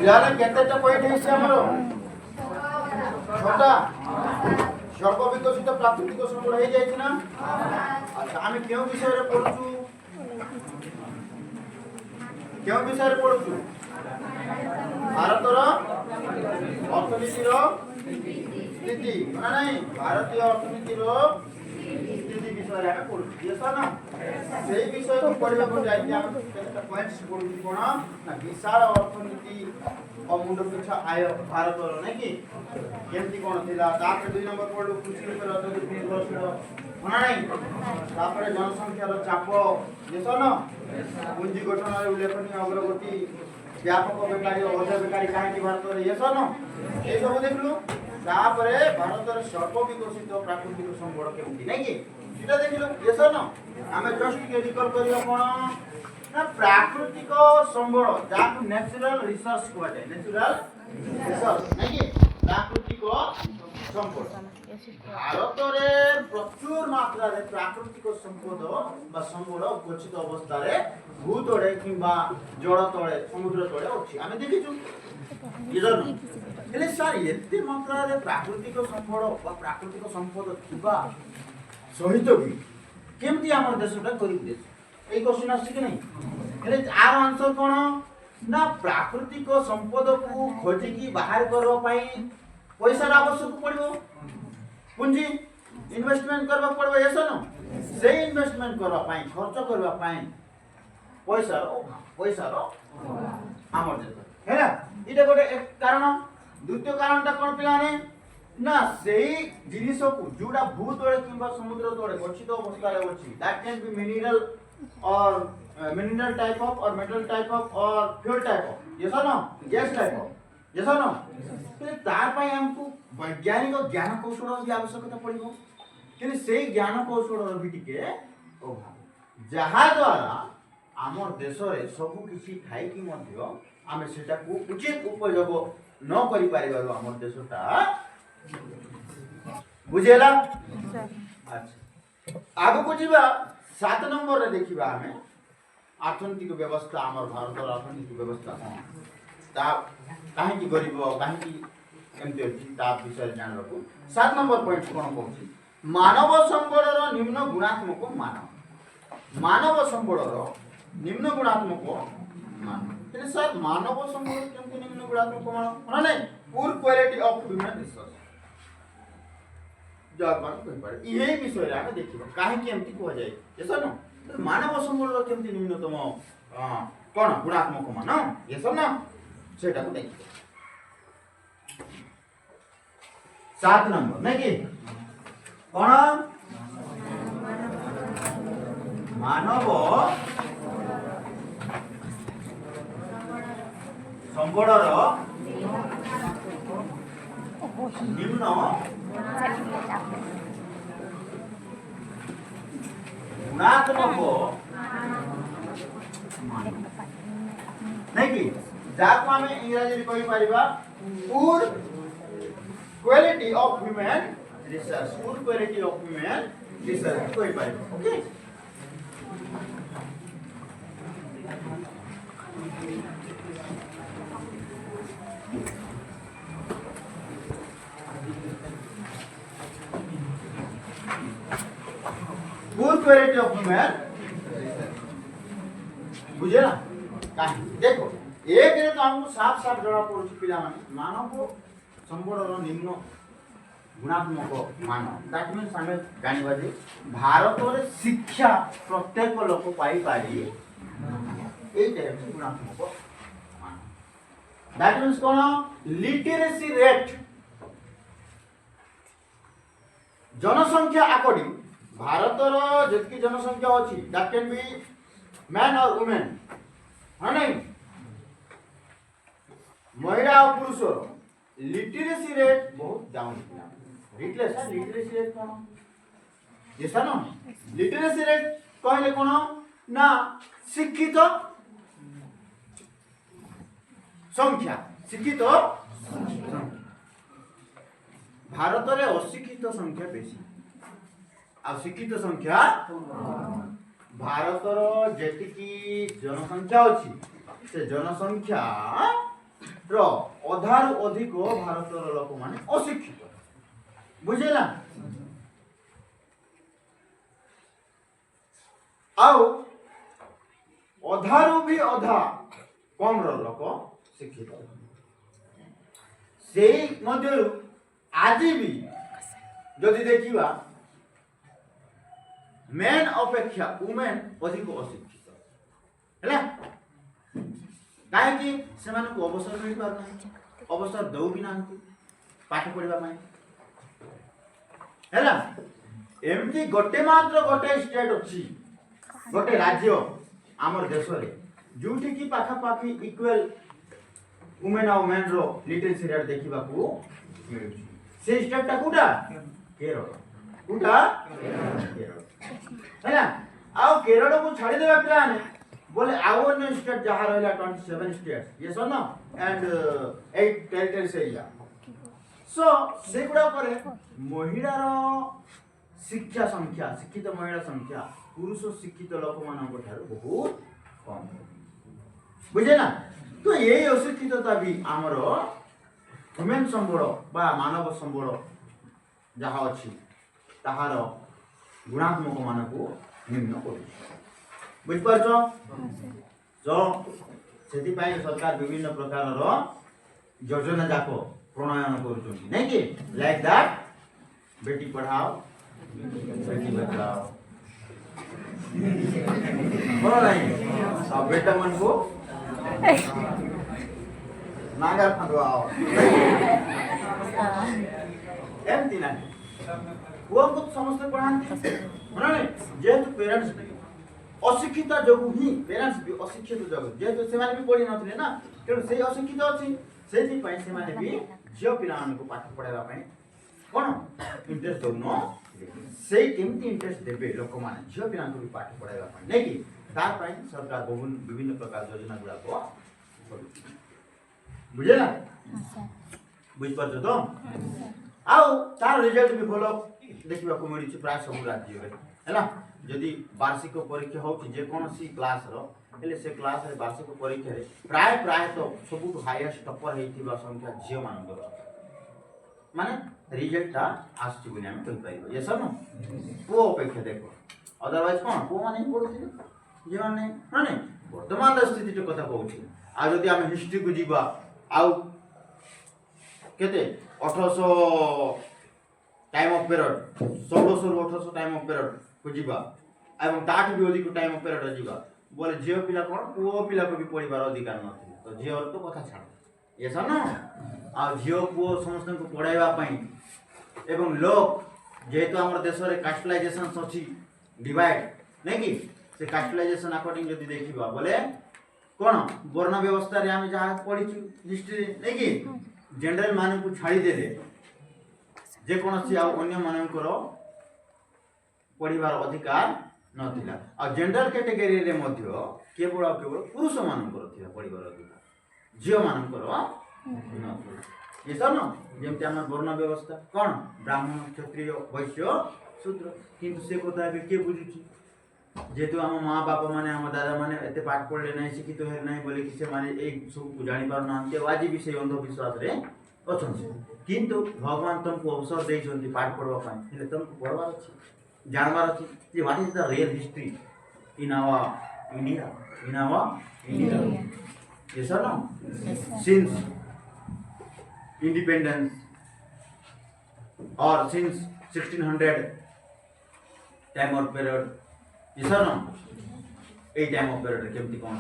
ପିଲାମାନେ କେତେଟା ପଏଣ୍ଟ ହେଇଛି ଆମର? 6ଟା। ସ୍ୱଳ୍ପ ବିକଶିତ ପ୍ରାକୃତିକ ସମ୍ବଳ ହେଇଯାଇଛି ନା? ଆଚ୍ଛା, ଆମେ କେଉଁ ବିଷୟରେ ପଢୁଛୁ? କେଉଁ ବିଷୟରେ ପଢୁଛୁ? ଭାରତର ଅର୍ଥନୀତିର ସ୍ଥିତି ନା ନାହିଁ? ଭାରତୀୟ ଅର୍ଥନୀତିର ସ୍ଥିତି ବିଷୟରେ ଆମେ ପଢୁଛୁ। yes or no? ସେଇ ବିଷୟକୁ ପଢିବାକୁ ଯାଇକି ଆମେ କେତେଟା ପଏଣ୍ଟସ ପଢୁଛୁ କ'ଣ ନା ବିଶାଳ ଅର୍ଥନୀତି ଓ ମୁଣ୍ଡ ପିଛା ଆୟ ଭାରତର ନାଇଁ କି କେମିତି କ'ଣ ଥିଲା। ତାପରେ 2 ନମ୍ବର ପଢିଲୁ କୃଷି ଉପରେ ଅତ୍ୟଧିକ ନିର୍ଭରଶୀଳ ନା ନାହିଁ। ତାପରେ ଜନସଂଖ୍ୟାର ଚାପ yes or no? ପୁଞ୍ଜି ଗଠନରେ ଉଲ୍ଲେଖନୀୟ ଅଗ୍ରଗତି, ବ୍ୟାପକ ବେକାରୀ ଓ ଅର୍ଦ୍ଧ ବେକାରୀ କାହିଁକି ଭାରତରେ yes or no? এই ସବୁ ଦେଖିଲୁ। ତାପରେ ଭାରତର ସ୍ୱଳ୍ପ ବିକଶିତ ପ୍ରାକୃତିକ ସମ୍ବଳ କେମିତି ନାଇଁ କି ସେଟା ଦେଖିଲୁ yes or no? ଆମେ ଜଷ୍ଟ ଟିକେ ରିକଲ୍ କରିବା କ'ଣ ନା ପ୍ରାକୃତିକ ସମ୍ବଳ ଯାହାକୁ ନ୍ୟାଚୁରାଲ ରିସୋର୍ସ କୁହାଯାଏ। ନ୍ୟାଚୁରାଲ ରିସୋର୍ସ ନାଇଁ କି ପ୍ରାକୃତିକ ସମ୍ପଦ। ଭାରତରେ ପ୍ରଚୁର ମାତ୍ରାରେ ପ୍ରାକୃତିକ ସମ୍ପଦ ବା ସମ୍ବଳ ଗଚ୍ଛିତ ଅବସ୍ଥାରେ ଭୂତଳେ କିମ୍ବା ଜଳ ତଳେ ସମୁଦ୍ର ତଳେ ଅଛି ଆମେ ଦେଖିଛୁ। ହେଲେ ସାର୍ ଏତେ ମାତ୍ରାରେ ପ୍ରାକୃତିକ ସମ୍ବଳ ବା ପ୍ରାକୃତିକ ସମ୍ପଦ ଥିବା ସହିତ ବି କେମିତି ଆମର ଦେଶଟା ଗରିବ ଦେଶ এই কোশ্চেন আসছে কি নাই? ହେଲେ ଆର ଆନ୍ସର କ'ଣ ନା ପ୍ରାକୃତିକ ସମ୍ପଦକୁ ଖୋଜିକି ବାହାର କରିବା ପାଇଁ ପଇସାର ଆବଶ୍ୟକ ପଡ଼ିବ, ପୁଞ୍ଜି ଇନଭେଷ୍ଟମେଣ୍ଟ କରିବାକୁ ପଡ଼ିବ yes or no? ସେଇ ଇନଭେଷ୍ଟମେଣ୍ଟ କରିବା ପାଇଁ ଖର୍ଚ୍ଚ କରିବା ପାଇଁ ପଇସାର ଆମର ଦେଶ ହେଲା। ଏଇଟା ଗୋଟେ କାରଣ। ଦ୍ୱିତୀୟ କାରଣଟା କ'ଣ ପିଲାମାନେ ନା ସେଇ ଜିନିଷକୁ ଯୋଉଟା ଭୂ ତଳେ କିମ୍ବା ସମୁଦ୍ର ତଳେ ଗଚ୍ଛିତ ଅବସ୍ଥାରେ ଅଛି that can be mineral or mineral type of or metal type of or fuel type of yes or no? gas type of yes or no? तो तार ପାଇଁ ଆମକୁ ବୈଜ୍ଞାନିକ ଜ୍ଞାନ କୌଶଳ ବି ଆବଶ୍ୟକତା ପଡ଼ିବ। କିନ୍ତୁ ସେଇ ଜ୍ଞାନ କୌଶଳର ବି ଟିକେ ଅଭାବ ଯାହା ଦ୍ୱାରା ଆମ ଦେଶରେ ସବୁ କିଛି ଥାଇକି ମଧ୍ୟ ଆମେ ସେଟାକୁ ଉଚିତ ଉପଯୋଗ ନ କରିପାରିବାରୁ ଆମ ଦେଶଟା ବୁଝିହେଲା। ଆଚ୍ଛା, ଆଗକୁ ଯିବା 7 ନମ୍ବରରେ ଦେଖିବା ଆମେ ଅର୍ଥନୈତିକ ବ୍ୟବସ୍ଥା ଆମର ଭାରତର ଅର୍ଥନୈତିକ ବ୍ୟବସ୍ଥା କ'ଣ ତା କାହିଁକି ଗରିବ କାହିଁକି ଏମିତି ଅଛି ତା ବିଷୟରେ ଜାଣିବାକୁ 7 ନମ୍ବର ପଏଣ୍ଟ କ'ଣ କହୁଛି ମାନବ ସମ୍ବଳର ନିମ୍ନ ଗୁଣାତ୍ମକ ମାନ। ମାନବ ସମ୍ବଳର ନିମ୍ନ ଗୁଣାତ୍ମକ ମାନ। ହେଲେ ସାର୍ ମାନବ ସମ୍ବଳ କେମିତି ନିମ୍ନ ଗୁଣାତ୍ମକ ମାନ ମାନେ ନାହିଁ ପୁଅର କ୍ୱାଲିଟି ଅଫ ହ୍ୟୁମାନ୍ ରିସୋର୍ସ ଜବାନ କହିପାରେ ଏହି ବିଷୟରେ ଆମେ ଦେଖିବା କାହିଁକି ଏମିତି କୁହାଯାଏ yes or no? ମାନବ ସମ୍ବଳର କେମିତି ନିମ୍ନତମ କ'ଣ ଗୁଣାତ୍ମକ ମାନ yes or no? ସେଟାକୁ ଦେଖିବା 7 ନମ୍ବର ନାଇଁ କି କ'ଣ ମାନବ ସମ୍ବଳର ନିମ୍ନ गुणात्मक नहीं कि जाको हमें इंग्रजी में कहि परिबा good quality of human resource good quality of human resource कहि परिबा okay. Good quality of human बुझे ना कहीं देखो एक रे तो हमको साफ साफ जड़ा पड़ुछि पिला माने मानव संबळर निम्न गुणात्मक मान दैट मीन्स हमें जानिबा जे भारत रे शिक्षा प्रत्येक लोक पाई पारी एई टाइप गुणात्मक मान that means cone literacy rate जनसंख्या अकॉर्डिंग भारतर जितकी जनसंख्या अच्छी दैट कैन बी मैन और वुमेन हाँ नहीं महिला और पुरुष लिटरेसी रेट बहुत डाउन लिटरेसी रेट कौन ये ना लिटरेसी रेट कहले कौन ना शिक्षित संख्या शिक्षित भारत रे अशिक्षित संख्या बेसी आ शिक्षित संख्या भारत रो जेतिकी जनसंख्या अछि से जनसंख्या रो अधार अधिक भारत रो लोक माने अशिक्षित बुझेला आउ अधारू भी अधा कम रो लोक शिक्षित से मध्य आज भी जदि देखिबा मेन अपेक्षा वुमेन अधिक अशिक्षित है कहीं से अवसर मिल पार अवसर दौ भी ना पाठ पढ़ा है एमती गोटे मात्र गोटे स्टेट अच्छी गोटे राज्य आमर देश रे जोठी की पाखापाखि इक्वल वुमेन और मेन रो लिटरेसी रेट देखा से स्टेट टा कोटा केरल कोटा केरल है आउ केरल को छाड़ी देबा प्लान बोले आउ अन्य स्टेट जहाँ रहा 27 स्टेट ये सो नो एंड 8 टेरिटरीज एरिया सो से गुडा परे महिला रो शिक्षा संख्या शिक्षित महिला संख्या पुरुष शिक्षित लोक मानक ठारू बहुत कम बुझे ना तो ये अशिक्षितता भी आमर ह्यूमन संबल बा मानव संबल जहाँ अच्छी ताहार गुणात्मक मानक निम्न कर बुझिपार तो से सरकार विभिन्न प्रकार योजना जाक प्रणयन कर लाइक दैट बेटी पढ़ाओ बेटी बचाओ नहीं बेटा मन को नागर फंदवाओ एमती ना वो को समस्त पढ़ाते माने जेहेतु पेरेंट्स अशिक्षित जगु ही पेरेंट्स भी अशिक्षित जगु जेहेतु से भी पढ़ी नथिले ना तेणु से अशिक्षित अछि सेति पई से माने भी झियो पिला को पाठ पढ़ाइबा पई कोन इंटरेस्ट दउनो से केमती इंटरेस्ट देबे लोक माने झियो पिला को भी पाठ पढ़ाइबा पई नै कि तार पई सरकार विभिन्न प्रकार योजना गुडा को बुझे ना बुझ पाछो तो आउ तार रिजल्ट भी भलो देखिबा को मिली प्राय सब राज्य रे हैला जदि वार्षिक परीक्षा हो जे कोनसी क्लास रो हेले से क्लास रे वार्षिक परीक्षा रे प्राय तो सबुठ हाईएस्ट टॉपर हेतिबा संख्या झियो मानकर माने रिजल्ट ता आसछि बुनी हम कहि पाइबो ये सब पो अपेक्षा देखो अदरवाइज कोन पो माने पढुथिले जे माने माने वर्तमान स्थिति जो कथा कहउछि आ जदि हम हिस्ट्री को जीवा आउ केते 1800 टाइम ऑफ पीरियड 1600 रु 1800 टाइम ऑफ पीरियड को जीवा एवं ताठ भी अधिक टाइम ऑफ पीरियड जीवा बोले झियो पिला कोन पुओ पिला को भी पढ़िबार अधिकार नथिले तो झियो तो कथा छाड़ ये सब ना आ झियो पुओ समस्त को पढ़ाइबा पई एवं लोक जेहेतु हमर देश रे कास्टलाइजेशन अछि डिवाइड नै कि से कास्टलाइजेशन अकॉर्डिंग जदि देखिबा बोले कोन वर्ण व्यवस्था रे हम जहाँ पढ़ी हिस्ट्री नै कि जनरल मान को छाड़ी देले जे कोनसी आ अन्य मानकर पढ़िबार अधिकार नथिला आ जनरल कैटेगरी रे मध्य केवल पुरुष मानकर थिला पढ़िबार अधिकार झियो मानकर नथिला ये सब न जेमते हमर वर्ण व्यवस्था कोन ब्राह्मण क्षत्रिय वैश्य शूद्र किंतु से कथा के बुझुची जेतु हम माँ बाप माने हम दादा माने एते पाठ पढ़ले नहीं शिक्षित हे नहीं बोले कि से माने एक सब जानि पार नांते आज भी से अंधविश्वास रे अछन किंतु भगवान तुमको अवसर दे छथि पाठ पढ़वा पाए हेले तुमको पढ़वार अछि जानवार अछि जे what is the real history in our India ये सर नो सिंस इंडिपेंडेंस और सिंस 1600 टाइम और पीरियड ये सर नो ए टाइम ऑफ पीरियड केमती कोन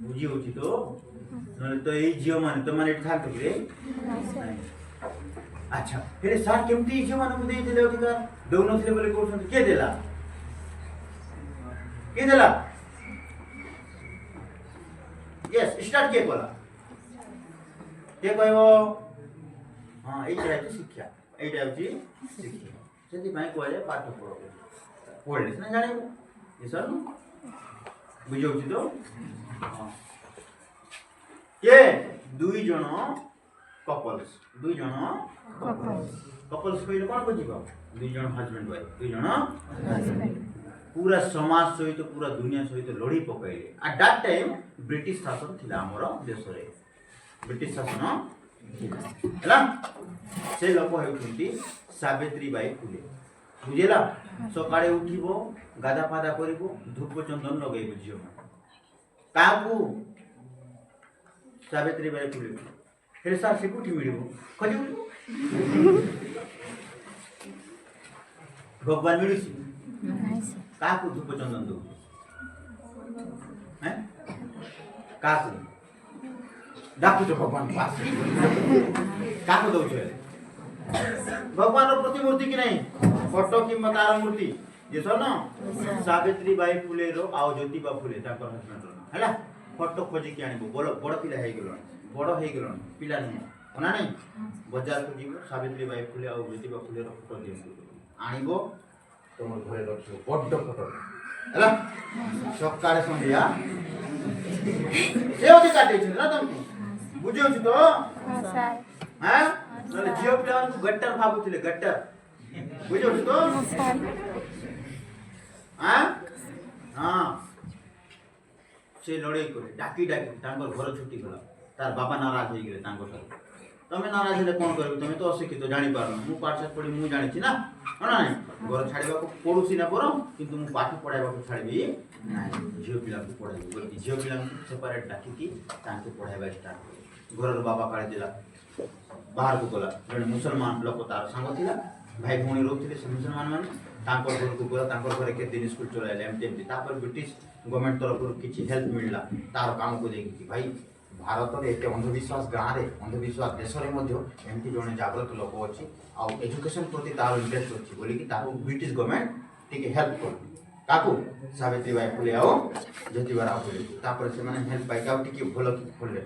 बुझी होची तो नले तो ए जियो माने तो माने था तो रे अच्छा फिर सर केमती जियो माने को दे देले अधिकार दोनो थे बोले कोन के देला यस स्टार्ट के बोला के कहबो हां ए टाइप शिक्षा सेति भाई कहले पाठ पढ़ो पढ़ले ना जाने ये सर बुझो तो के दुई जन कपल्स दुई जन कपल्स कहले कौन बुझिब दुई जन हजबैंड वाइफ दुई जन पूरा समाज सहित पूरा दुनिया सहित लड़ी पकड़े एट दैट टाइम ब्रिटिश शासन थिला हमर देश रे ब्रिटिश शासन हैला से लोक हेउथि सावित्री बाई फुले बुझेला सकाळे उठिबो गादा पादा करिबो धूप चंदन लगेइबो जियो काकू सावित्री बाई फुले हे सार से कुठी मिलिबो खजू भगवान मिलुसी काकू धूप चंदन दो हैं काकू डाकू तो भगवान पास काकू दो छे भगवान रो प्रतिमूर्ति कि नहीं फोटो कि मतार मूर्ति जे छ न सावित्री बाई फुले रो आउ ज्योतिबा फुले ताकर हस्बैंड रो हैला फोटो खोजी के आनिबो बड़ पिला हे गेलो बड़ हे गेलो पिला नहीं होना नहीं बाजार को जीवो सावित्री बाई फुले आउ ज्योतिबा फुले रो फोटो दियो आनिबो तुम घरे रखियो बड्ड फोटो हैला सकाळे संध्या से ओदी काटे छ ना तुम बुझियो छ तो हां नले जियो प्लान को गट्टर भाबुथिले गट्टर बुझियो छ तो हां हां से लड़ाई करे डाकी तांकर घर छुट्टी गला तार बाबा नाराज हो गेले तांकर साथ तमे नाराज हेले कोन करबे तमे तो अशिक्षित जानि पारन मु पाठ साथ पढी मु जानि छी ना ना नहीं घर छाड़वा को पड़ोसी ना पर किंतु मु पाठ पढ़ाइबा को छाड़बी नाही झियो पिला को पढ़ाइबी बोलती झियो पिला सेपरेट डाकी की तांके पढ़ाइबा स्टार्ट घर बाबा काढे दिला बाहर को गला जने मुसलमान लोक तार संग थिला भाई भौणी रोथिले से मुसलमान माने तांकर घर को गला तांकर घरे के दिन स्कूल चलाइले एमटी तापर ब्रिटिश गवर्नमेंट तरफ किछि हेल्प मिलला तार काम को देखि भाई भारत रे एते अंधविश्वास गाँ रे अंधविश्वास देश रे मध्य एमती जने जागृत लोक अछि आ एजुकेशन प्रति तार इंटरेस्ट अछि बोली कि ताको ब्रिटिश गवर्नमेंट टिके हेल्प कर काकू सावित्री बाई फुले आओ ज्योतिबा फुले तापर से माने हेल्प पाइ काउ टिके भलो कि फुले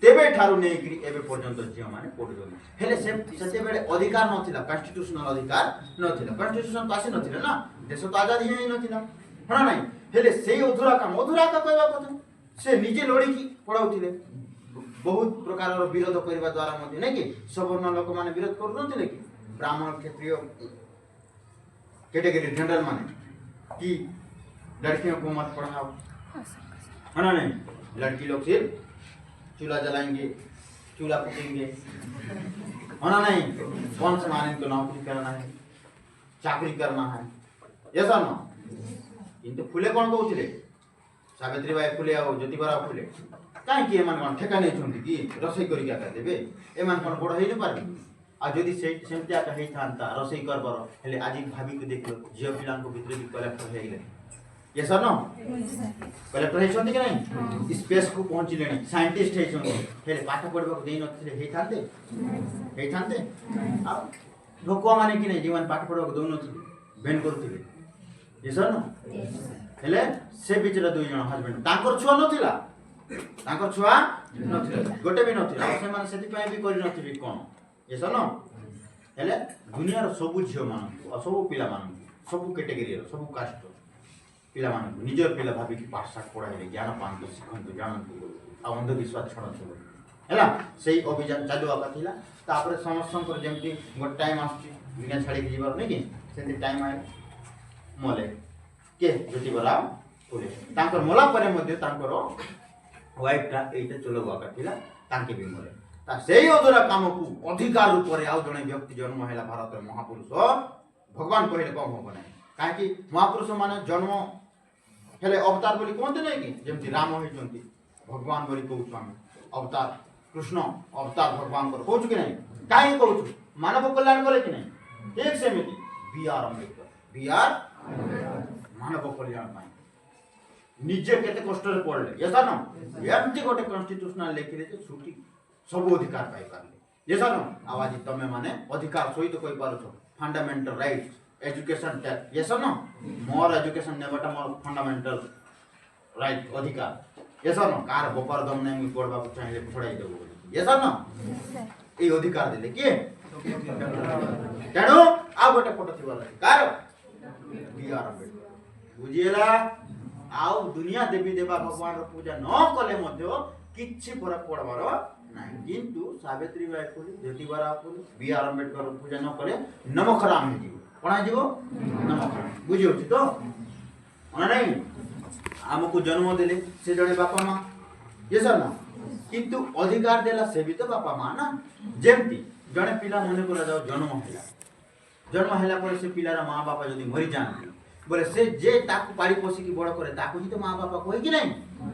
तेबे ठारू नै कि एबे पर्यंत जियो माने पढुछन हेले सेते बेले अधिकार नथिला कॉन्स्टिट्यूशनल अधिकार नथिला कॉन्स्टिट्यूशन पासे नथिला ना देश तो आजादी ही नथिला हना नै हेले सेही अधूरा का कहबा କଥା से निजे लड़ी की पढाउथिले बहुत प्रकार विरोध करने द्वारा नहीं कि सवर्ण लोक मैंने विरोध कर ब्राह्मण क्षत्रिय कैटेगरी जनरल माने कि लड़कियों को मत पढ़ाओ है ना नहीं लड़की लोग सिर्फ चूल्हा जलाएंगे चूल्हा फूकेंगे है ना नहीं कौन से माने तो नौकरी करना है चाकरी करना है ऐसा ना किंतु फुले कौन कहते सावित्री बाई फुले आओ ज्योतिबा फुले कहीं एमान ठेका नहीं छुंती कि रसोई करी क्या कर देबे एमान कोन बड़ हेइ न पारबे आ जदी सेमतिया का हेइ थांता रसोई करबर हेले आज भाभी को देखलो जियो पिलान को भीतर भी कलेक्टर हे गेले ये सर न कलेक्टर हे छंती कि नहीं स्पेस को पहुंची लेनी साइंटिस्ट हे छंती हेले पाठ पढबा को देइ नथिले हेइ थांते आ लोको माने कि नहीं जीवन पाठ पढबा को दउ नथिले बेन करथिले ये सर न हेले से बिचरा दुई जण हस्बैंड तांकर छुआ नथिला तांकर छुआ नथिला गोटे भी नथिला से माने सेति पय भी करि नथिबी कोन एसा न हेले दुनिया रो सब झियो मान सब पिला मान सब कैटेगरी रो सब कास्ट पिला मान निजर पिला भाबी कि पाठ साठ पढाइले ज्ञान पान तो सिखंतु जानंतु आ अंधविश्वास छड़ छड़ हैला सेही अभियान चालू आका थिला तापर समस्तंकर जेमति गोट टाइम आछि दुनिया छाडी के जीवार नै कि सेति टाइम आए मोले के ज्योतिबा फुले तांकर मोला परे मध्ये तांकर वाइफ टा एटा चलो आका थिला तांके भी मोले ता सेही अधूरा काम को अधिकार रूप रे आउ जने व्यक्ति जन्म हैला भारत रे महापुरुष भगवान कहले कम हो नै काहे कि महापुरुष माने जन्म हेले अवतार बोली कोनते नै कि जेमति राम होई जंती भगवान बोली कहू स्वामी अवतार कृष्ण अवतार भगवान को कहू कि नहीं काहे कहू मानव कल्याण करे कि नहीं एक सेमिति बीआर अम्बेडकर बीआर मानव कल्याण पाई निजे केते कष्ट रे पड़ले ऐसा न एमती गोटे कॉन्स्टिट्यूशनल लेखिले जे छुटी सब अधिकार पाई पारले ऐसा न आवाज तमे माने अधिकार सहित कोइ पारुछो फंडामेंटल राइट्स एजुकेशन टैक्स ऐसा न मोर एजुकेशन नेबाटा मोर फंडामेंटल राइट अधिकार ऐसा न कार बपर दम नै मु पढबा को चाहिले पढाई देबो ऐसा न ए अधिकार देले के तेणु आ गोटे फोटो थिबा कार बीआर अम्बेडकर बुझिएला आउ दुनिया देवी देवा भगवान रो पूजा न कले मध्य किछि फरक पड़बार नहीं किंतु सावित्री बाई फुले ज्योतिबा फुले बी आर अम्बेडकर पूजा न करे नमखराम हो जीव कौन जीव नमखराम बुझी होची तो ना नहीं आमको जन्म देले से जड़े बापा माँ ये सर ना किंतु अधिकार देला से भी तो बापा माँ ना जेमती जड़े पिला मने को जाओ जन्म हैला पर से पिलार माँ बापा जदि मरी जाती बोले से जे ताकू पाड़ी पोसी की बड़ करे ताकू ही तो माँ बापा कोई कि नहीं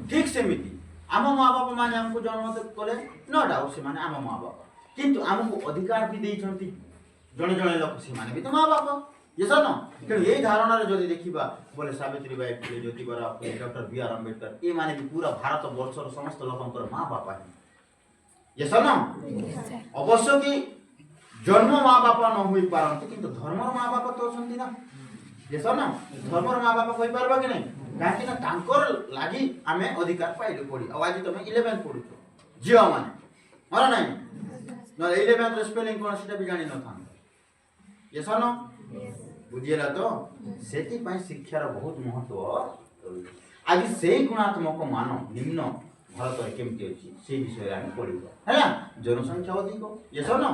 ठीक सेमिति आम माँ बापा माने हमको जन्म कले नो डाउट से माने आम माँ बापा किंतु आमको अधिकार भी देइछंती जणे जणे लोक से माने भी तो माँ बापा ये सर ना तेणु यही धारणा जदि देखा बोले Savitri Bai Phule Jyotiba Phule doctor B R Ambedkar ये माने भी पूरा भारत वर्षर समस्त लोकंकर माँ बापा है ये सर ना अवश्य कि जन्म माँ बापा न हुई पारंती किंतु धर्मर माँ बापा तो अछंती ना ये सर ना धर्मर माँ बापा कोई पारबा कि नहीं काहे ना तांकर लागि आमे अधिकार पाइले पड़ी आज तुम 11 पढुछ झियो माने माने नहीं न 11 रे स्पेलिंग कोन सेटा भी जानि न था ये सर ना बुझिएला तो सेति पई शिक्षार बहुत महत्व आज से गुणात्मक मानव निम्न भारत रे केमति अछि से विषय आमे पढिबा हैला जनसंख्या अधिक ये सर ना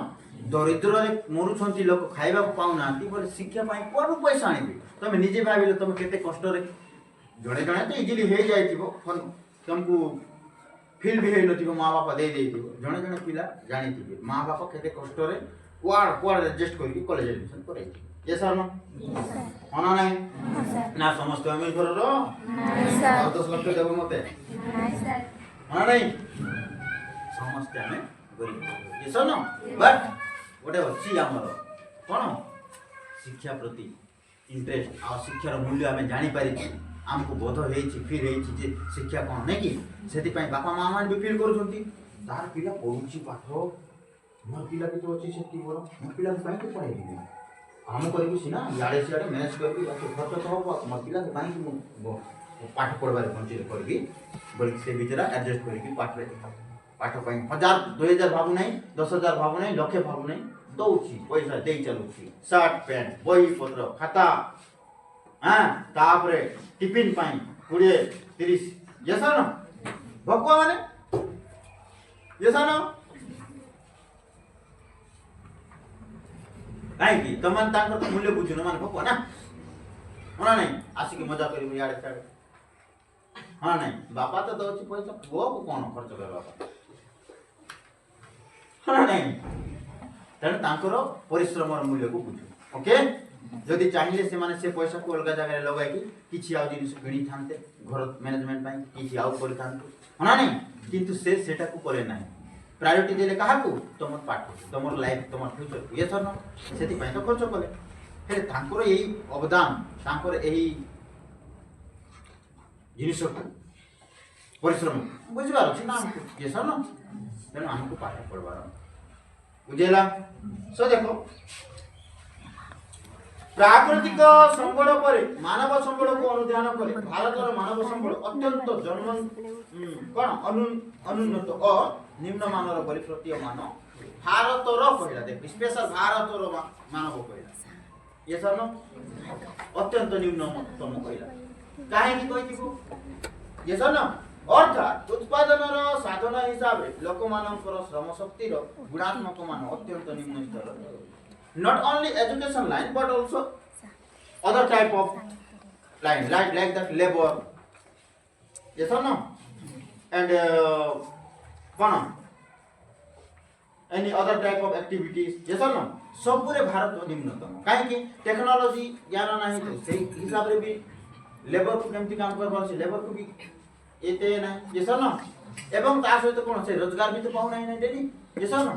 दरिद्र रे मरुछंती लोक खाइबा को पाउ नांती बोले शिक्षा पई कोन पैसा आनिबे तमे निजे भाबिले तमे केते कष्ट रे जणे जणे तो इजिली हे जाइथिबो तुमको फील भी हे नथिबो माँ बापा दे देथिबो जणे जणे पिला जानिथिबे माँ बापा केते कष्ट रे क्वाड एडजस्ट करके कॉलेज एडमिशन कराई ये सर ना होना नहीं ना समस्त अमीर घर रो नहीं 10 लाख देबो मते नहीं सर होना नहीं समस्त हमें गरीब ये सर ना बट गोटे अच्छी आमर कौन शिक्षा प्रति इंटरेस्ट आ शिक्षार मूल्य आम जापर आमको बोध हो फिर जे शिक्षा कौन नहीं कि से बापा माँ मैंने भी फिल कर पिला पढ़ुची पाठ मोर पिला भी तो अच्छी से बड़ मोर पिला कहीं पढ़ेबी आम करी सीना इे सियाड़े मैनेज करी खर्च तो हम मोर पिला कहीं पाठ पढ़वार बंचित करी बोल से भीतर एडजस्ट करी पाठ पाठ 1000 2000 भावु नहीं 10,000 भावु नहीं लक्षे भावु नहीं दौची पैसा दे चलुची शर्ट पैंट बही पत्र खाता हाँ तापरे टिफिन पाई 20-30 ये सर ना भगवा माने ये सर ना कहीं तमन तांकर तो मूल्य बुझुन माने भगवा ना होना नहीं आसिक मजा करी याडे साडे हाँ नहीं बापा तो दौची पैसा पुओ को कौन खर्च कर बापा हाँ नहीं तेणु तांकर परिश्रम मूल्य को बुझु ओके जदि चाहिए से माने से पैसा को अलग जगह लगाई किछि आउ जिनिस किनी थांते घर मैनेजमेंट पाई किछि आउ कर थांते होना नहीं किंतु से सेटा को करे नहीं प्रायोरिटी देले काहा को तुम पाठ तुम लाइफ तुम फ्यूचर ये सर न सेति पई तो खर्च कले हे तांकर एही अवदान तांकर एही जिनिस को परिश्रम बुझबार अछि ना ये सर न तेणु हमको पाठ पढ़वार बुझेला सो देखो प्राकृतिक संबल पर मानव संबल को अनुध्यान करे भारतर मानव संबल अत्यंत जन्म कौन अनुन्नत और निम्न मानव परिप्रतीयमान भारतर कहला देख स्पेशल भारतर मानव कहला ये सर न अत्यंत निम्नतम कहला काहे कि कहिथिबो ये सर न अर्थात उत्पादन साधन हिसाब से लोक मानकर श्रम शक्तिर गुणात्मक मान अत्यंत निम्न स्तर not only education line but also other type of line like that labor yes or no and any other type of activities yes or no सब पूरे भारत निम्नतम काहे कि टेक्नोलॉजी ज्ञान नहीं तो सही हिसाब रे भी लेबर को केमती काम करबार से लेबर को भी एते ना ये सर ना एवं ता सहित कोन से रोजगार भी तो पाउ नहीं डेली ये सर ना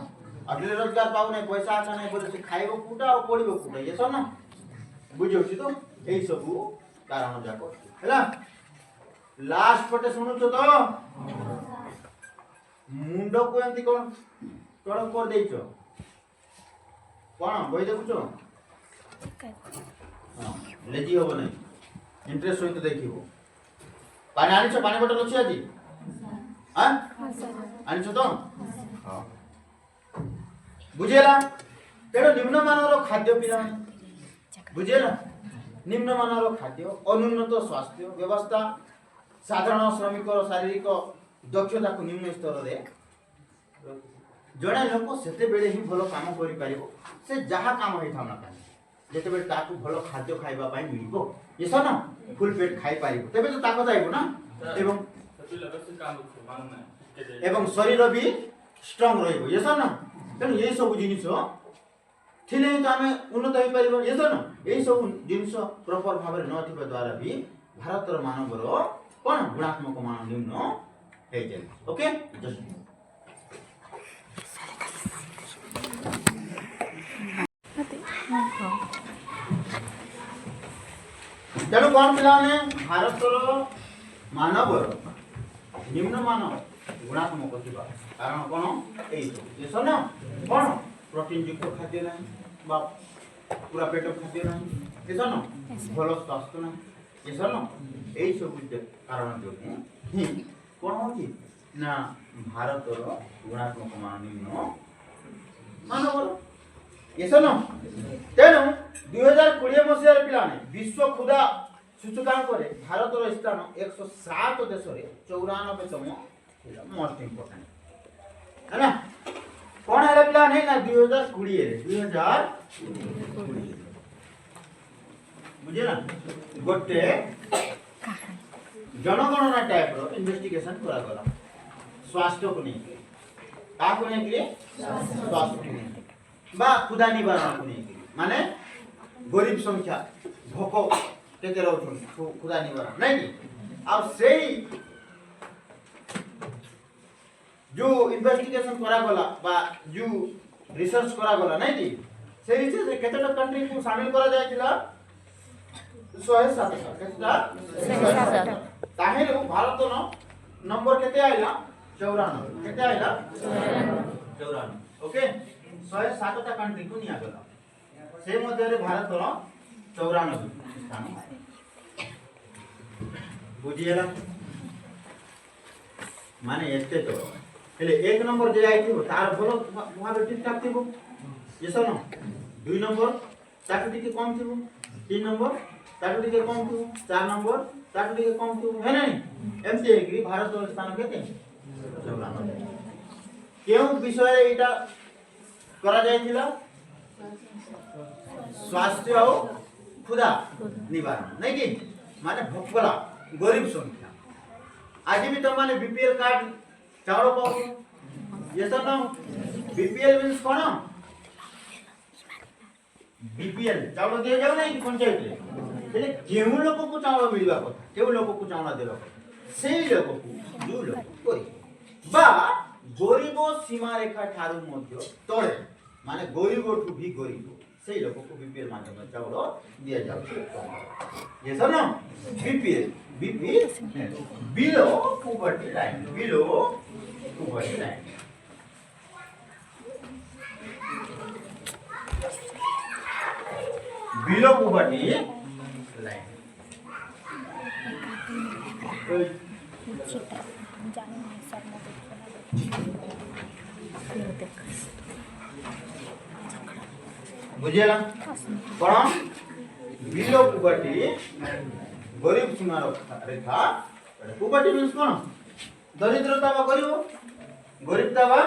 अगले रोजगार पाउ नहीं पैसा आका नहीं बोले से खाइबो कुटा और पड़िबो कुटा ये सर ना बुझियो छी तो एई सब कारण जाको हैला लास्ट पटे सुनु छ तो मुंडो को एंती कोन कोन कर देइछो कोन बई देखुछो हां लेजी होबो नहीं इंटरेस्ट होई तो देखिबो पानी आनिछ पानी बोतल अछि आजी हां आनिछ तो हां बुझेला तेरो निम्न मानर खाद्य पिला बुझेला निम्न मानर खाद्य अनुन्नत स्वास्थ्य व्यवस्था साधारण श्रमिक शारीरिक दक्षता को निम्न स्तर रे जड़े लोक से ही भल कम कर से जहाँ कम होता ना कहीं जिते ताकू भल खाद्य खावाई मिल ये सन फुल पेट खाई पार तेज तो ताकत आइब ना एवं शरीर भी स्ट्रंग रही ये सन तेणु ये सब जिनिस थिले तो आम उन्नत हो पार ये सन यही सब जिनिस प्रॉपर भाव में न द्वारा भी भारतर मानवर कौन गुणात्मक मान निम्न हो जाए ओके तेणु कौन पिलाने भारतर मानवर निम्न मान गुणात्मक थिबा कारण कौन ये सन कौन प्रोटीन युक्त खाद्य ना पूरा पेट खाद्य ना ये सन भल स्वास्थ्य ना ये सन यही सब कारण जो कौन हो ना भारतर गुणात्मक मान निम्न मानवर ये सन तेणु 2020 मसीह पिलाने विश्व क्षुधा सूचकांक भारतर स्थान 107 देश 94तम मोस्ट इम्पोर्टेंट है ना कौन है पिलाने ना 2020 बुझे ना गोटे जनगणना टाइप रो इन्वेस्टिगेशन करा गला स्वास्थ्य को नहीं का को नहीं स्वास्थ्य को नहीं बा खुदा निवारण को नहीं माने गरीब संख्या भोक केते रहउछन खुदा निवारण नहीं कि आ सेही जो इन्वेस्टिगेशन करा गला बा जो रिसर्च करा गला नहीं कि से रिसर्च केतेटा कंट्री को शामिल करा जायतिला 107 केतेटा 107 ताहेले भारत न नंबर केते आइला 94 केते आइला 94 ओके 107 टा कंट्री को निया गला से मध्य रे भारत रो 94 स्थान बुझिएला माने एते तो हेले एक नंबर जे आइथिबो तार भलो वहां ठीक ठाक थिबो ये सन 2 नंबर ताकि टिके कम थिबो 3 नंबर ताकि टिके कम थिबो 4 नंबर ताकि टिके कम थिबो है नहीं एमसी एग्री भारत रो स्थान केते 94 केउ विषय एटा करा जायतिला स्वास्थ्य और खुदा निवारण नहीं कि माने भोकला गरीब संख्या आज भी तो माने बीपीएल कार्ड चावल पाओ ये सब ना बीपीएल मींस कौन बीपीएल चावल दिया जाओ नहीं पंचायत ले केहू लोग को चावल मिलवा কথা केहू लोग को चावल देवा কথা সেই লোক को जो लोग करी बा गरीब सीमा रेखा ठारू मध्य तळे माने गरीब ठू भी गरीब से लोगों को बीपीएल माध्यम में चावल दिया जाता ये सब ना BPL below poverty line below poverty line below poverty line बुझेला कौन बिलो पुबर्टी गरीब सीमा रेखा पुबर्टी मींस कौन दरिद्रता बा गरीब गरीबता बा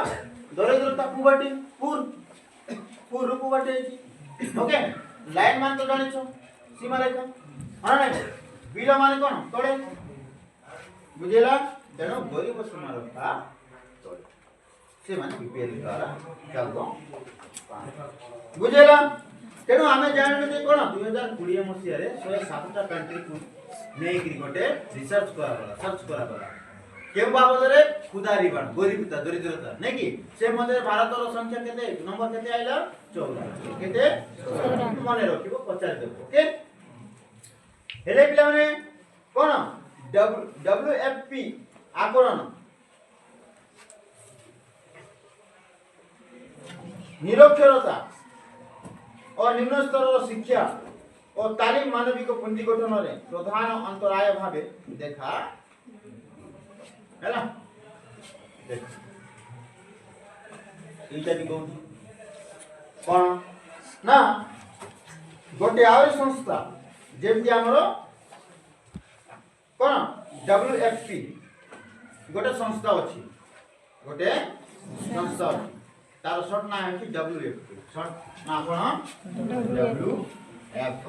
दरिद्रता पुबर्टी पूर पुबर्टी ओके लाइन मान तो जानि छो सीमा रेखा हां नहीं बिलो माने कौन तळे बुझेला तेनो गरीब सीमा रेखा तळे से माने बीपीएल द्वारा चलतो बुझेला तेणु आम जानते कौन 2020 मसीह 107 कंट्री को नहीं कि गोटे रिसर्च सर्च करा केउ बाबद रे खुदा निवारण गरीबता दरिद्रता नहीं कि से मध्य भारत रो संख्या केते नंबर केते आइला 94 केते 94 माने रखिबो 50 देबो ओके हेले पिला माने कोन डब्ल्यूएफपी आकलन निरक्षरता और निम्न स्तर शिक्षा और तालीम मानविक पुंजी गठन में प्रधान अंतराय भावे देखा है ना एटा भी कहूँ कौन ना गोटे आउरी संस्था जेमती हमरो कौन डब्ल्यूएफपी गोटे संस्था अछि गोटे ସଂସ୍ଥା ତାର ସର୍ଟ ନାଁ ହେଉଛି WFP ସର୍ଟ ନା କଣ WFP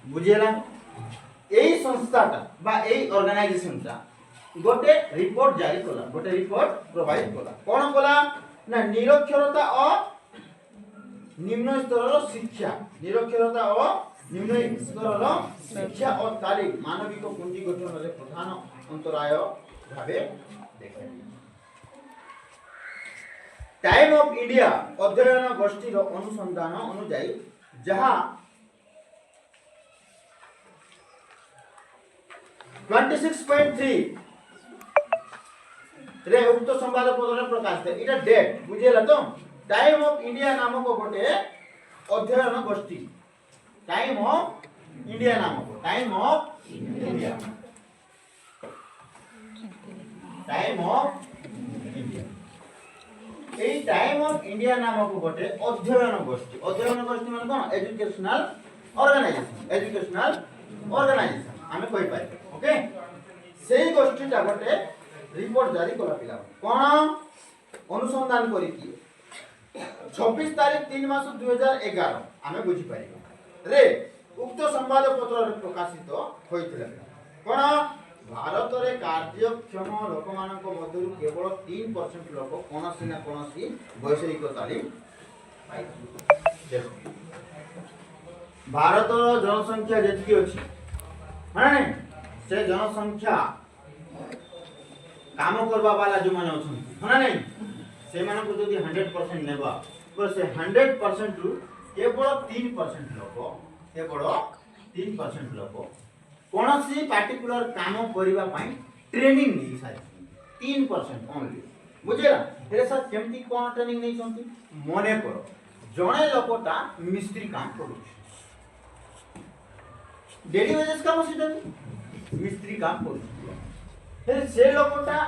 বুঝিলা এই সংস্থাটা বা এই অর্গানাইজেশনটা গোটে রিপোর্ট জারি কলা গোটে রিপোর্ট প্রোভাইড কলা কোন কলা না নিরক্ষরতা ও নিম্ন স্তরর শিক্ষা নিরক্ষরতা ও নিম্ন স্তরর শিক্ষা ও তালিম মানবিক পুঁজি গঠনের প্রধান অন্তরায় ভাবে দেখে টাইম অফ ইন্ডিয়া অধ্যয়ন গোষ্ঠীর অনুসন্ধান অনুযায়ী যাহা 26.3 रे उक्त संवादपत्र प्रकाशित इटा डेट बुझेला तो टाइम ऑफ इंडिया नामक गोटे अध्ययन गोष्ठी टाइम ऑफ इंडिया नामक टाइम ऑफ इंडिया এই টাইম অফ ইন্ডিয়া নামক গোটে অধ্যয়ন গোষ্ঠী মানে কোন এডুকেশনাল অর্গানাইজেশন আমি কই পাই ओके সেই গোষ্ঠীটা গোটে রিপোর্ট জারি করা পিলা কোন অনুসন্ধান করি কি 26 তারিখ 3 মাস 2011 আমি বুঝি পাই রে উক্ত সংবাদপত্র প্রকাশিত হইছিল কোন ভারতরে কার্যক্ষম লোকମାନଙ୍କ ମଧ୍ୟରୁ କେବଳ 3% ଲୋକ କୌଣସି ନା କୌଣସି ବୈଷୟିକ ତାଲିମ ପାଇଛନ୍ତି ଦେଖ ଭାରତର ଜନସଂଖ୍ୟା ଯେତିକି ଅଛି ମାନେ से जनसंख्या काम करबा वाला जो माने अछन हना नहीं से माने को जदी 100% नेबा तो से 100% रु केवल 3% लोक कोनसी पार्टिकुलर काम करबा पई ट्रेनिंग नहीं सारी 3% ओनली बुझेला हे सर केमती कोन ट्रेनिंग नहीं छंती मने करो जणे लोकटा मिस्त्री काम करू डेली वेजेस काम सिटा मिस्त्री काम कर से लोकटा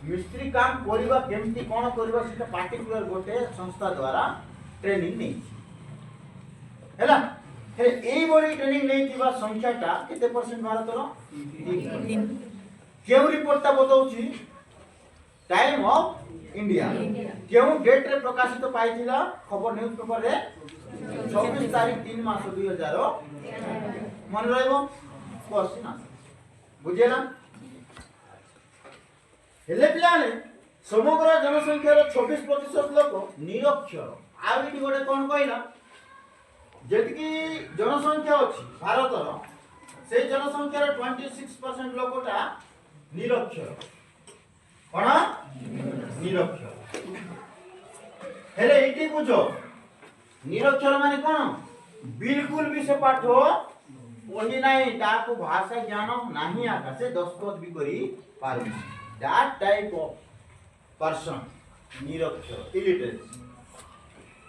मिस्त्री काम करबा केमती कोन करबा सेटा पार्टिकुलर गोटे संस्था द्वारा ट्रेनिंग नहीं हैला हे एई बडी ट्रेनिंग नहीं थिबा संख्याटा केते परसेंट भारतर 3 केउ रिपोर्टटा बताउची टाइम ऑफ इंडिया केउ डेट रे प्रकाशित पाइथिला खबर न्यूज पेपर रे 24 तारिख 3 मास 2000 मन रहइबो क्वेश्चन बुझेला हेले पिलाने समग्र जनसंख्यार 26% लोक निरक्षर आबिटी गोटे कोन कहला जेतकी जनसंख्या अछि भारतर से जनसंख्यार 26% लोकटा निरक्षर कोन निरक्षर हेले एटी बुझो निरक्षर माने कोन बिल्कुल भी से पाठ पढ़ी नहीं ताको भाषा ज्ञान नहीं आका से दस्तखत भी करी पारु दैट टाइप ऑफ पर्सन निरक्षर इलिटरेट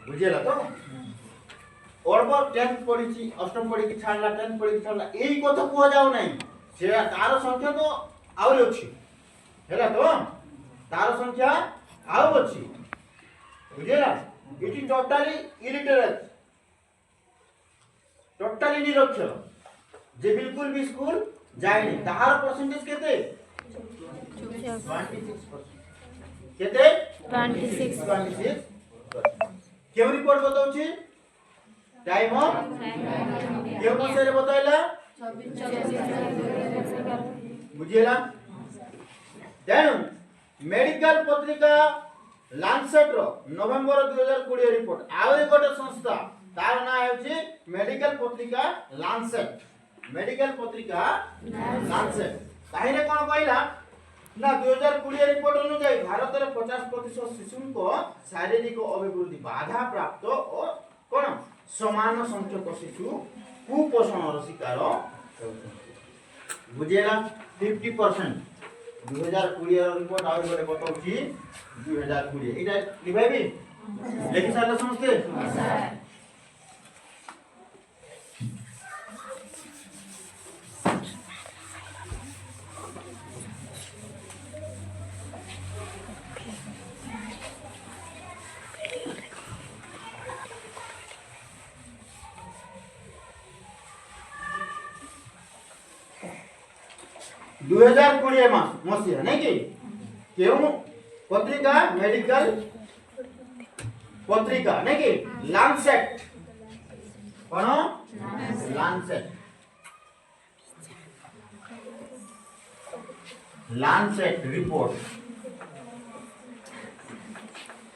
बुझेला तो और 10th पढ़ी छी अष्टम पढ़ी की छाड़ला 10th पढ़ी की छाड़ला एई कथा को जाऊ नहीं से तार संख्या तो आउर अछि हैला तो तार संख्या आउ अछि बुझेला it is totally illiterate totally निरक्षर जे बिल्कुल भी स्कूल जाए नहीं तार परसेंटेज केते 26% केते 26 केउ रिपोर्ट बताउची टाइम ऑफ केउ मसेरे बताइला 26 बुझिएला तेनु मेडिकल पत्रिका लांसेट रो नवंबर 2020 रिपोर्ट आउरी गोटे संस्था तार ना है मेडिकल पत्रिका लांसेट ताहिरे कोन कहला ना 2020 रिपोर्ट अनुसार भारत रे 50% शिशु को शारीरिक अभिवृद्धि बाधा प्राप्त और कोन समान संख्यक शिशु कुपोषण शिकार बुझेला 50% 2020 रिपोर्ट आउर गोटे बताउची 2020 एटा लिभाइबी लेखि सारला समझते 2020 मसीहा नहीं कि क्यों पत्रिका मेडिकल पत्रिका नहीं कि लांसेट कौन लांसेट लांसेट रिपोर्ट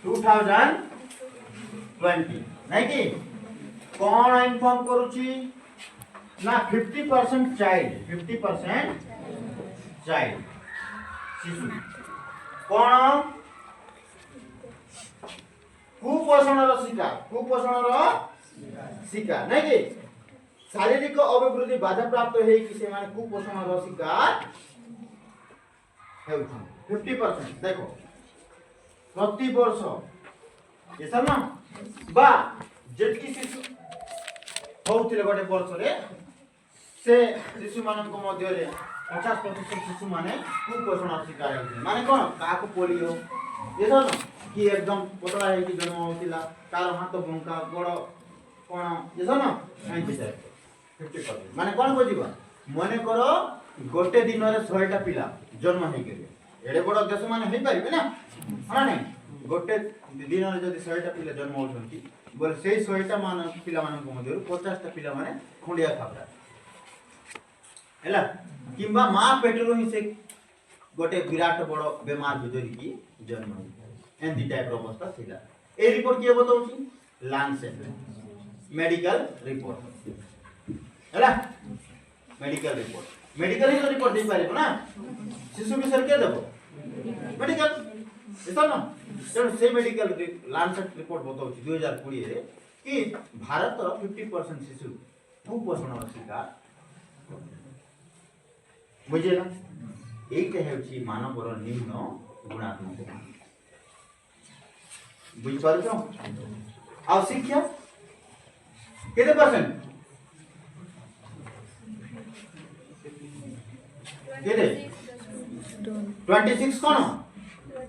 2020 नहीं कि कौन इन्फॉर्म करूची ना 50% चाइल्ड 50% चाइल्ड शिशु कौन कुपोषण शिकार नहीं कि शारीरिक अभिवृद्धि बाधा प्राप्त है कि से माने कुपोषण शिकार 50% देखो प्रति वर्ष ये सब ना बा जेटकी शिशु होउथिले गोटे वर्ष रे से शिशु मानन को मध्य रे 50% शिशु माने कुपोषण शिकार होते माने कोन काको पोलियो ये सब कि एकदम पतला है कि जन्म होतिला कार हाथ बंका गोड़ कोन ये सब ना 50% माने कोन बुझिबा मने करो गोटे दिन रे 100 टा पिला जन्म हे गेले एडे बड़ देश माने हे पारिबे ना हां नहीं गोटे दिन रे जदी 100 टा पिला जन्म होछंती बोले सेही 100 टा मान पिला मान को मध्य 50 टा पिला माने खुंडिया खाबरा हैला किंबा मां पेटरो ही से गोटे विराट बड़ बेमार गुजरी की जन्म एंती टाइप अवस्था थिला ए रिपोर्ट के बताउची लांसेट मेडिकल रिपोर्ट हैला मेडिकल ही तो रिपोर्ट दे पारे ना शिशु विषय के देबो मेडिकल एता ना तेणु से मेडिकल लांसेट रिपोर्ट बताउची 2020 रे कि भारत 50% शिशु कुपोषण शिकार बुझेला एटा हेउची मानवर निम्न गुणात्मक बुझ पारछो आ शिक्षा केते परसेंट केते 26 कोन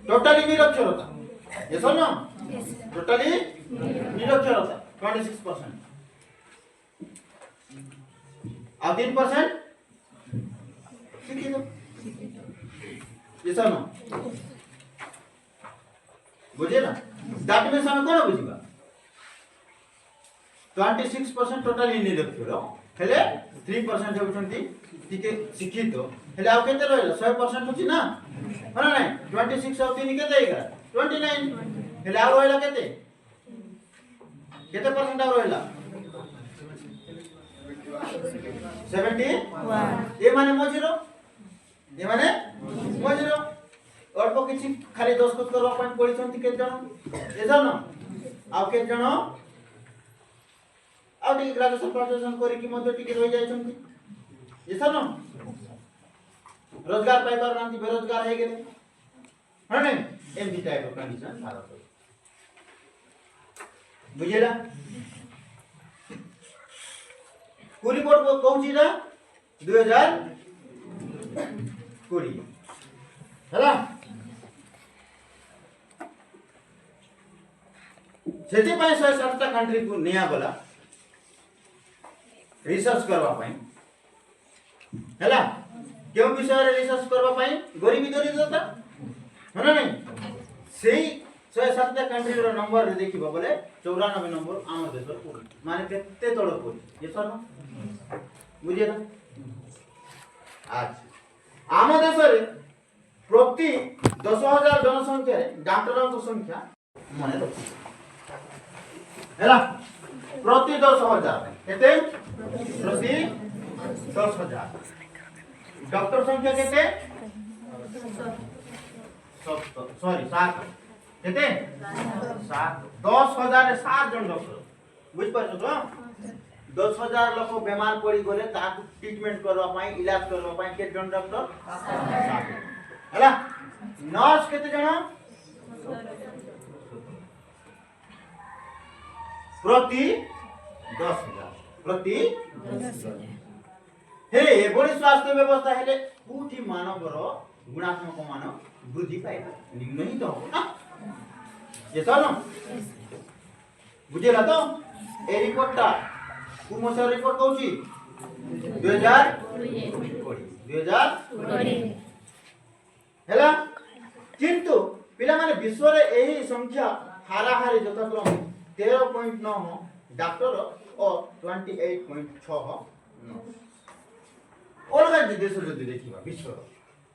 टोटली निरक्षरता ये सुनो टोटली निरक्षरता 26% आ 3% शिक्षित ये सुनो बुझे ना दैट मींस हम कोन बुझिबा 26% टोटली निरक्षर हेले 3% होउछंती टिके शिक्षित हेले आ केते रहला 100% होची ना हां नहीं 26 और 3 केते आइगा 29 हेले आ रहला केते केते परसेंट आ रहला 71 ए माने मजिरो ए माने मजिरो अल्प किछि खाली 10 कुत करबा पय पडिछंती के जण ए जण आ के जण आ टी ग्रेजुएशन करी कि मते टिके रहि जायछंती ये सब न रोजगार पाई पार नांती बेरोजगार हे गेले हां नहीं MD type of condition Bharat बुझेला को रिपोर्ट को कहूची ना 2020 हला सेति पय 107 टा कंट्री को निया गला रिसर्च करबा पय हला क्यों विषय रे रिसर्च करबा पय गरीबी दरिद्रता हना नहीं सेही 107 टा कंट्री रो नंबर रे देखिबा बोले 94 नंबर आम देश रो पड़ी माने केते तळ पड़ी ये सर बुझे ना आज आम देश रे प्रति 10,000 जनसंख्या रे डॉक्टरों को संख्या माने रखी हैला प्रति 10,000 केते प्रति 10,000 डॉक्टर संख्या केते 7 केते 7 10,000 रे 7 जन डॉक्टर बुझ पाछो तो 10,000 लोक बीमार पड़ी गले ताकू ट्रीटमेंट करबा पई इलाज करबा पई के जन डॉक्टर 7 हैला नर्स केते जन प्रति 10,000 प्रति 10,000 हे बड़ी स्वास्थ्य व्यवस्था हेले कोठी मानवर गुणात्मक मान वृद्धि पाइबा निम्न ही तो हो ना ये सब बुझेला तो ए रिपोर्टटा कुमसर रिपोर्ट कहूची 2020 2020 हैला किंतु पिला माने विश्व रे एही संख्या हाराहारी यथाक्रम 13.9 डॉक्टर और 28.6 अलग देश जदि देखिबा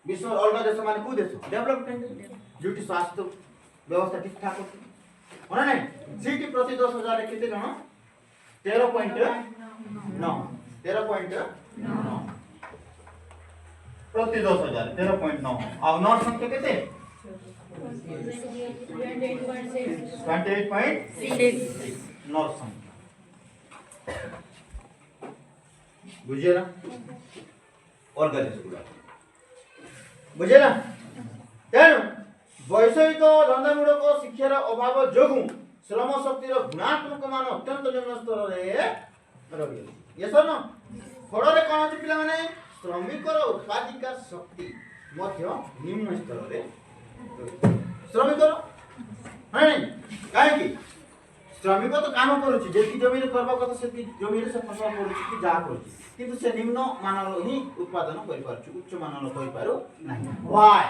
विश्व अलग देश माने को देश डेवलपमेंट जोटी स्वास्थ्य व्यवस्था ठीक ठाक होती होना नहीं सीटी प्रति 10,000 रे केते जण 13.9 प्रति 10,000 13.9 आ नर्स संख्या केते 28.6 नर्स संख्या बुझिए ना और गलत गुड़ा बुझे ना तेणु वैषयिक धंदामूलक शिक्षार अभाव जोगु श्रम शक्तिर गुणात्मक मान अत्यंत निम्न स्तर रही फल कौन होती पिला माने श्रमिकर उत्पादिका शक्ति निम्न स्तर श्रमिकर है कहीं श्रमिक तो काम करुच्ची जी जमी करवा कथा से जमी से फसल करुच्ची जहाँ करुच्ची किंतु से निम्न मानर ही उत्पादन करि उच्च मानर कहि पारु नाही व्हाई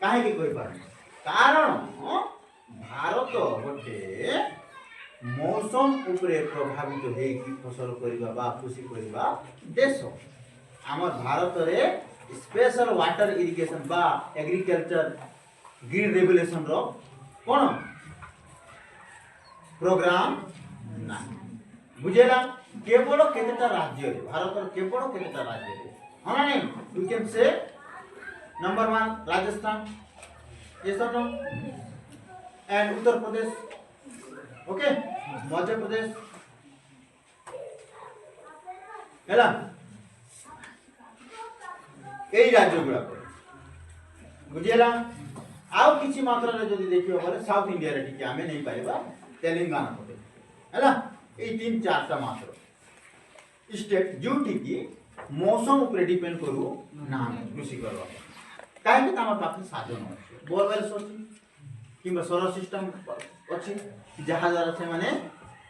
काहे कि कहि पारु कारण भारत गोटे मौसम उपरे प्रभावित हेकि फसल करिबा बा कृषि करिबा देश हमर भारत रे स्पेशल वाटर इरिगेशन बा एग्रीकल्चर ग्रीन रेवोल्यूशन रो कोन प्रोग्राम ना बुझेला केवल केतेटा राज्य रे भारत रो केवल केतेटा राज्य रे हां नहीं you can say number 1 Rajasthan ये सब नो एंड उत्तर प्रदेश ओके मध्य प्रदेश हैला एई राज्य गुला बुझेला आउ किछि मात्रा रे जदी देखियो बोले साउथ इंडिया रे ठीक आमे नहीं पाइबा तेलंगाना पटे हैला ए 3-4टा मात्र स्टेट जोटी की मौसम ऊपर डिपेंड करू ना कृषि करबा काहे कि तमा पाखे साधन अछि बोरवेल सोची किबा सोलर सिस्टम अछि जहा द्वारा से माने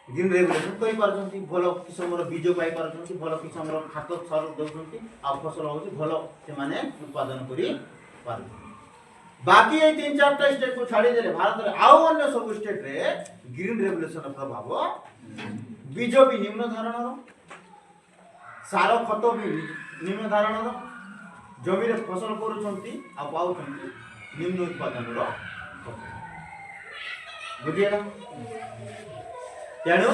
ग्रीन रेवोल्यूशन करि पारछंती भलो किसमर बीज पाई पारछंती भलो किसमर खातो सार दउछंती आ फसल होछि भलो से माने उत्पादन करि पारछंती बाकी ये 3-4टा स्टेट को छाड़ी देले भारत रे आउ अन्य सब स्टेट रे ग्रीन रेवोल्यूशन प्रभाव बीज भी निम्न धारणर सार खत भी निम्न धारणर जमी रे फसल करूछंती आ पाउछंती निम्न उत्पादन रो बुझिएला तेणु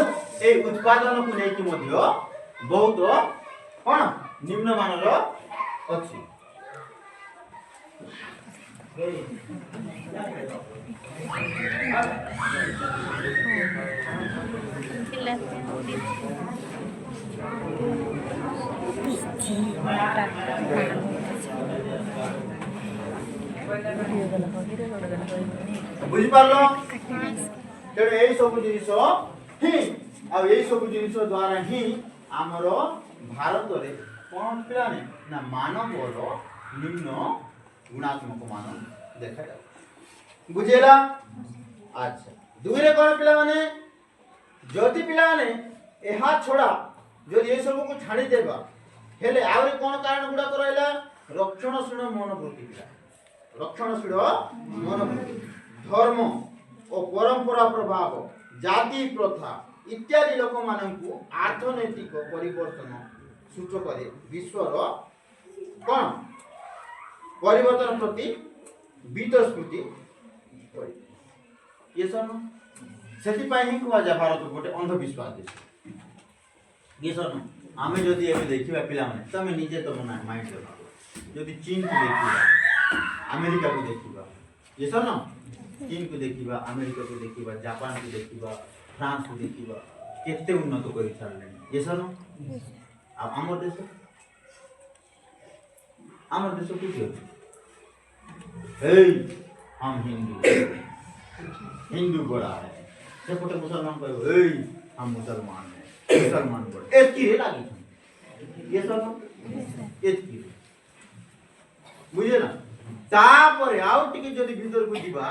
ए उत्पादन को लेकी मध्य बहुत कोन निम्न मानर अछि बुझी पारलो तेरे एई सब जिनिस ही आ एई सब जिनिस द्वारा ही हमरो भारत रे कोन पिलाने ना मानव रो निम्न गुणात्मक मान देखा जाए बुझेला अच्छा दुरे कोन पिला माने ज्योति पिला माने एहा छोड़ा जो ये सब को छाड़ी देबा हेले आउरी कोन कारण गुडा करैला रक्षणशील मनोवृत्ति रक्षणशील मनोवृत्ति धर्म और परंपरा प्रभाव जाति प्रथा इत्यादि लोक मानकु अर्थनैतिक परिवर्तन सूचक विश्वर कोन परिवर्तन प्रति वितस्कृति ये सब सेति पाई ही कुआ जा भारत गोटे अंधविश्वास देश ये सब आमे जदी एबे देखिबा पिला माने तमे निजे तो मना माइंड लगा जदी चीन को देखिबा अमेरिका को देखिबा ये सब न चीन को देखिबा अमेरिका को देखिबा जापान को देखिबा फ्रांस को देखिबा केते उन्नत करि छाड़ले ये सब न अब हमर देश की हे हम हिंदू बड़ा है सेपटे मुसलमान कहबो हे हम मुसलमान है मुसलमान बड़ा एतकी रे लागी ये सब एतकी बुझे ना तापर आउ टिके जदी भीतर को दिबा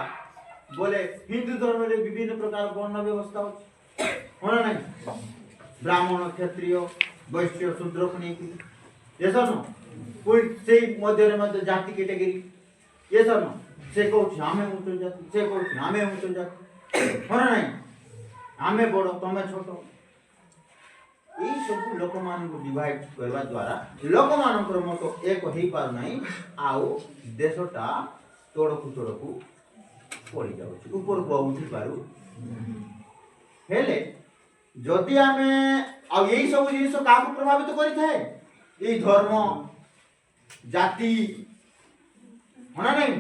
बोले हिंदू धर्म रे विभिन्न प्रकार वर्ण व्यवस्था होछि होना नहीं ब्राह्मण क्षत्रिय वैश्य शूद्र को नहीं ये सब कोई से मध्य जाति कैटेगरी ये सर न से कहूँ आमे ऊंचो जाति से कहूँ आमे ऊंचो जाति हाँ ना नहीं आमे बड़ तमे छोट ये सब लोक मान डिवाइड करवा द्वारा लोक मान मत एक हो पार नहीं आउ देशटा तोड़कू पड़ी जाऊँ ऊपर को उठी पारू हेले जदि आमे आ यही सब जिनिस क्या प्रभावित करें ये धर्म जाति होना नहीं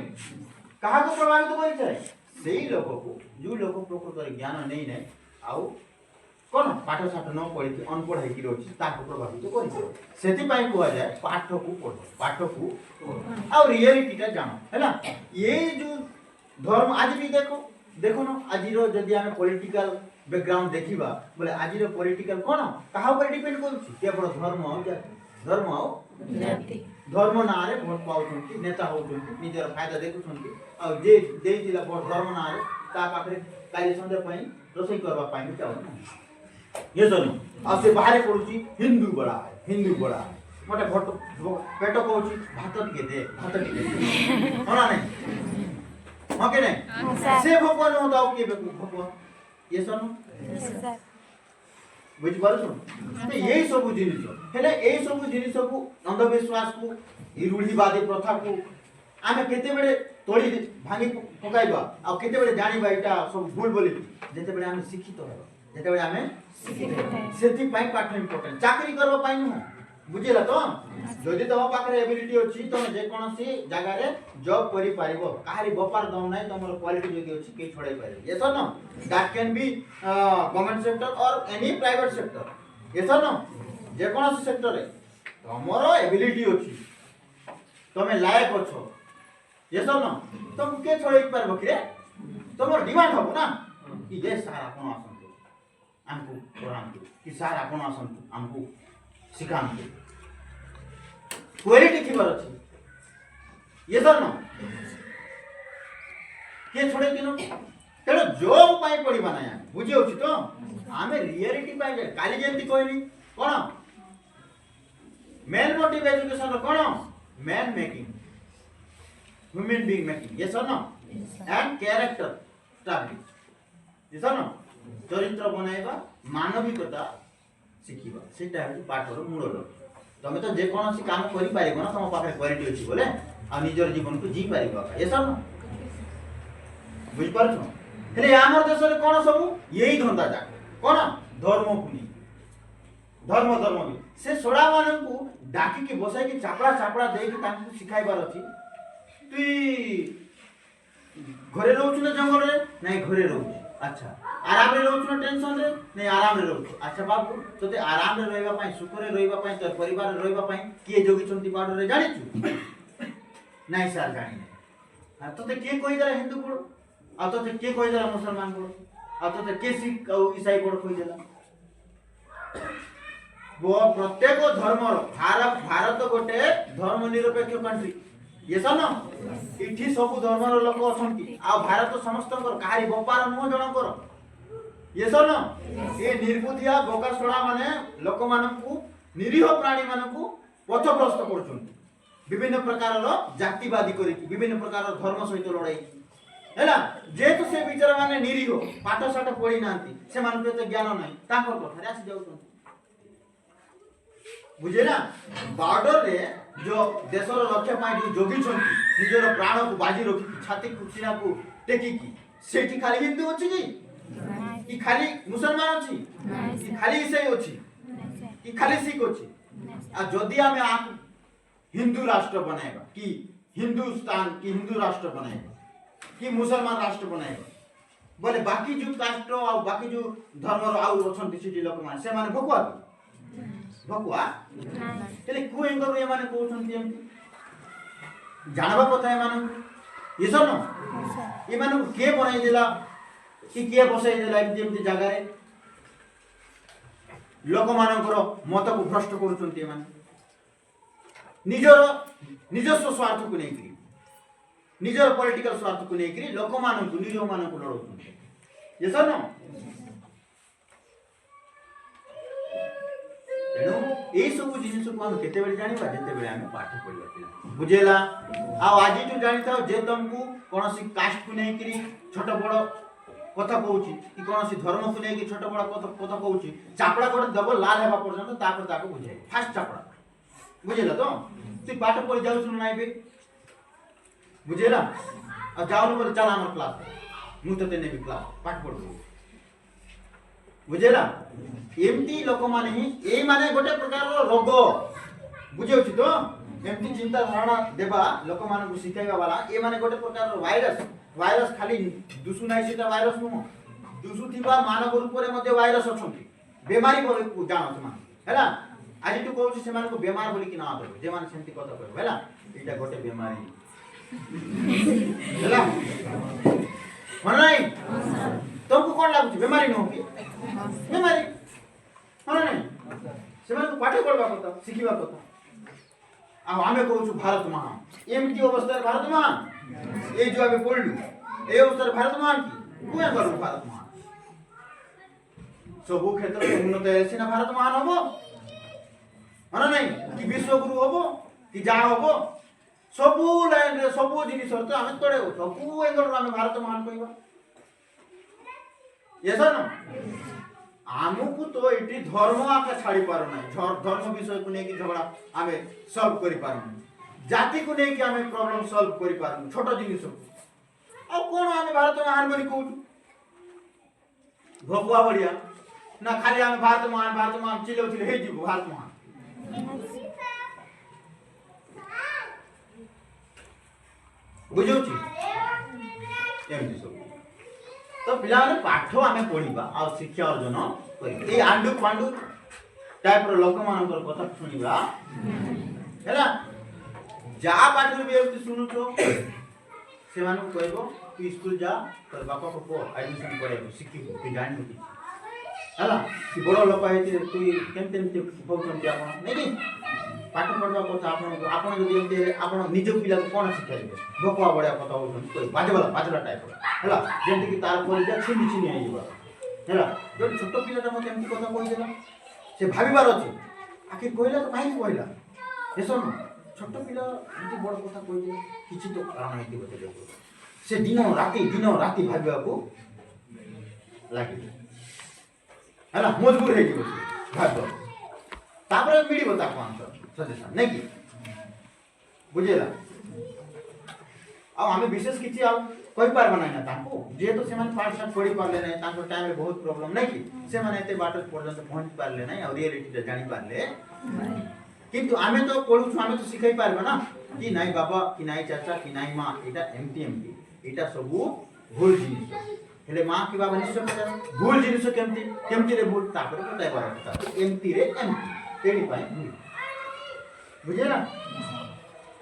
क्या प्रभावित करें से लोक को जो लोक प्रकृत ज्ञान नहीं नहीं आउ कौन पाठ साठ न पढ़ी अनपढ़ हो प्रभावित कर कह जाए पाठ को पढ़ आ रियलिटीटा जान है ये जो धर्म आज भी देखो ना आज जदि आम पॉलिटिकल बैकग्राउंड देखा बोले आज पॉलिटिकल कौन क्या डिपेंड कर धर्म धर्म ना भोट पाँच नेता होकर निजर फायदा देखुं धर्म ना पाखे कार्य संध्या रोषई करवाई चाहूँ ये सुन आ से बाहर पड़ुची हिंदू बड़ा है मोटे भोट पेट कहूँ भात टिके दे होना नहीं हाँ के नहीं से भगवान होता किए भगवान ये सुन बुझिपार यही सब जिनिस हेले यही सब जिनिस को अंधविश्वास को रूढ़ीवादी प्रथा को आमे केते बेले तोड़ी भांगी पकाइबा आ केते बेले जानिबा एटा सब भूल बोली जेते बेले आमे शिक्षित होबा जेते बेले आमे सेति पाई पाठ इम्पोर्टेंट चाकरी करबा पाई न बुझिला तो जदि तम पाखरे एबिलिटी अछि तमे जे कोनोसी जगह रे जॉब करि पारिबो काहरी व्यापार दम नै तमर क्वालिटी जदि अछि के छोड़ाई पारिबो yes no that can be government sector और any private sector yes no जे कोनोसी सेक्टर रे तमर एबिलिटी अछि तमे लायक अछो यस नो तुम के छोड़ाई पारबो कि तमर डिमांड हबो ना कि जे सार आपण आसंतु हमको पढ़ांतु कि सार आपण आसंतु हमको सिखांतु क्वालिटी खबर अच्छी ये सर न के छोड़े दिनो तेरे जॉब पाई पड़ी बनाया बुझे होची तो आमे रियलिटी पाई जे काली जेंती कहली कोन मेन मोटिव एजुकेशन रो कोन man making human being making ये सर न एंड कैरेक्टर स्टैब्लिश ये सर न चरित्र बनाइबा मानविकता शिखिबा सेटा है पाठर मूल लक्ष्य तमे तो जे कोनोसी काम करि पारिबो ना तम पाखरे क्वालिटी अछि बोले आ निजर जीवन को जी पारिबो ए सब बुझ पारछो हेले हमर देश रे कोन सब यही धंदा जा कोन धर्म पुनी धर्म भी से सोडा मानन को डाकी के बसाई के चापड़ा दे के तांको सिखाइबार अछि तुई घरे रहउछ ना जंगल रे नहीं घरे रहउछ अच्छा आराम रे रहउछ ना टेंशन रे नहीं आराम रे रहउछ अच्छा बाबू तोते आराम रे रहबा पई सुख रे रहबा पई तोर परिवार रे रहबा पई किए जोगी चंती बाडो रे जानि छु नहीं सर जानि नहीं आ तोते के कहि देला हिंदू पड़ आ तोते के कहि देला मुसलमान पड़ आ तोते के सिख और ईसाई पड़ कहि देला वो प्रत्येक धर्म भारत गोटे धर्म निरपेक्ष कंट्री ये सन इठी सब धर्म लोक अछंती आ भारत समस्त कहारी व्यापार नुह जनकर ये सन ये निर्बुद्धिया बोकासोड़ा माने लोक मानकू निरीह प्राणी मानकू पथभ्रष्ट करछंती विभिन्न प्रकार जातिवादी करी विभिन्न प्रकार धर्म सहित लड़ाई हैला जेतु से विचार माने निरीह पाठ साठ पढ़ी नांती से मानकू तो ज्ञान नाही ताकर कथारे आसी जाउछंती बुझे ना बॉर्डर रे जो देशर रक्षा पाई जो जोगी छंती निजर प्राण को बाजी रखी छाती को सीना को टेकी की सेठी खाली हिंदू अछि की खाली मुसलमान अछि की खाली ईसाई अछि की खाली सिख अछि आ जदि हमें आप हिंदू राष्ट्र बनाएगा कि हिंदुस्तान की हिंदू राष्ट्र बनाएगा कि मुसलमान राष्ट्र बनाएगा बोले बाकी जो कास्ट और बाकी जो धर्म आउ अछंती सिटी लोक मान से माने भगवा भगवा तेले को एंगर ये माने कहउछंती एमती जानबा कथा ए माने ये सब न ये माने के बनाई देला कि के बसाई देला एमती जगह रे लोक मानकर मत को भ्रष्ट करूछंती ए माने निजस्व स्वार्थ को नहीं करी निजर पॉलिटिकल स्वार्थ को नहीं करी लोक मानक निजो मानक लड़ौछंती ये सब न तेणु এই সব জিনিস को हम केतेबेले जानिबा जेतेबेले हम पाठ पढिबा पिला बुझेला आ आजि तू जानि थाओ जे तुमको कोनोसी कास्ट को नै करी छोट बड़ कथा कहूची कि कोनोसी धर्म को नै कि छोट बड़ कथा कहूची चापड़ा कोड दबो लाल हेबा पर्यंत तापर ताको बुझाई फास्ट चापड़ा बुझेला तो तू पाठ पढि जाउ सुन नाइ बे बुझेला आ जाउन बोले चल हमर क्लास मु तो तेने भी क्लास पाठ पढु बुझेला एमती लोक माने ही ए माने गोटे प्रकार रोग बुझेउछि तो एमती चिंता धारणा देबा लोक माने को सिखाइबा वाला ए माने गोटे प्रकार वायरस खाली दुसु नाइ सेटा वायरस नु दुसु थिबा मानव रूप रे मध्ये वायरस अछंती बेमारी बोले को जानो छ माने हैला आज तू कहउछि से माने को बेमार बोली कि ना देबे जे माने सेंती कथा कहबे हैला एटा गोटे बेमारी हैला मन नाही तुमको कोन लागुछि बेमारी न होबी बेमारी मन नाही से माने को पाठ पढबा कथा सिखिबा कथा आ आमे कहउछु भारत महान एमती अवस्था भारत महान ए जो आमे पढलु ए अवस्था भारत महान की कोया करू भारत महान सबु क्षेत्र में उन्नत है ना भारत महान होबो मन नाही कि विश्व गुरु होबो कि जा होबो सबु लाइन रे सबु जिनिस तो आमे तोड़े सबु एंगल रे आमे भारत महान कहबा यस न आमको तो एटी धर्म आके छाड़ी पारो ना धर्म विषय को लेके झगड़ा आमे सॉल्व करि पारो जाति को लेके आमे प्रॉब्लम सॉल्व करि पारो छोटो जिनिस आ कोन आमे भारत महान बनी कहू भगवा बढ़िया ना खाली आमे भारत महान चिलो हे जीव भारत महान बुझौछि एमती सब तो पिला माने पाठ आमे पढिबा आ शिक्षा अर्जन करिबा ए आंडू पांडू टाइप रो लोक मानकर कथा सुनिबा हैला जा पाठ रे बेउति सुनुछो से मानु कहबो तू स्कूल जा तोर बापा को एडमिशन करैबो शिखिबो तू जानि कि हैला कि बड़ लोक आइते तू केमते भौचन जाबो नै पाठ पढबा कथा आपण जदि एमते आपण निज पिला को कोन शिखाइबे भोकवा बडा कथा होछन कोइ बाजला टाइप हैला जेंति कि तार पर जा छिनि आइबा हैला जो छोट पिलाटा मते एमति कथा कहि देला से भाबिबार अछि आखिर कहला तो काहे कहला एसन छोट पिला एमति बड़ कथा कहि दे किछि तो कारण हेति बते से दिन राति भाबिबा को लागि हैला मजबूर हे जिवो भाबो तापर मिलिबो ताको आंसर सजेशन नै कि बुझेला आ हमें विशेष किछि आ कोई पार बनाई ना ताको जे तो से माने पाठ साथ पढि पारले नै ताको टाइम में बहुत प्रॉब्लम नै कि से माने एते बाट पर्यंत पहुंच पारले नै और रियलिटी त जानि पारले किंतु आमे तो पढुछु आमे तो सिखाई पारबा ना कि नाई बाबा कि नाई चाचा कि नाई मां एटा एमटी एटा सब भूल जिनिस हेले मां कि बाबा निश्चय पचार भूल जिनिस केमती रे भूल तापर बताय बारा एमटी रे एमटी एडी पाए बुझेला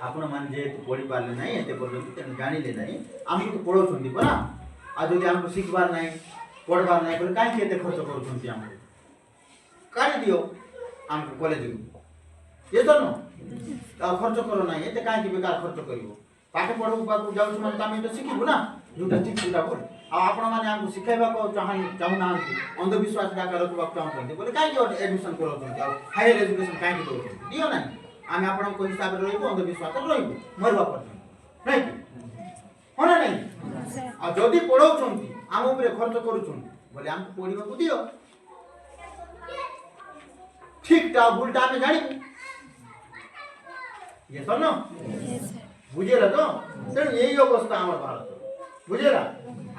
आपण मान जे पढि पारले नै एते पर्यंत तेन जानिले नै आमी तो पढौछन्ती परा आ जदि हमको सिखबार नै पढबार नै बोले काहे केते खर्च करूछन्ती हम काहे दियो हमको कॉलेज को ये तो न खर्च करो नै एते काहे कि बेकार खर्च करिवो पाठ पढो बाकू जाउछु मन तामे तो सिखिबो ना जोटा ठीक जोटा बोल आ आपण माने हमको सिखाइबा को चाहू ना अंधविश्वास डाका रखबा चाहछन्ती बोले काहे कि एडमिशन करूछन्ती आ हायर एजुकेशन काहे कि करूछन्ती दियो नै आमे आपण को हिसाब रे रहइबो अंधविश्वास रे रहइबो मरवा पर्यंत नै होना नै आ जदी पढौछन्ती आम ऊपर खर्च करूछन्ती बोले हमको पढिबा को दियो ठीक ता उल्टा में जानि ये तो न बुझेला तो तेन यही अवस्था हमर भारत बुझेला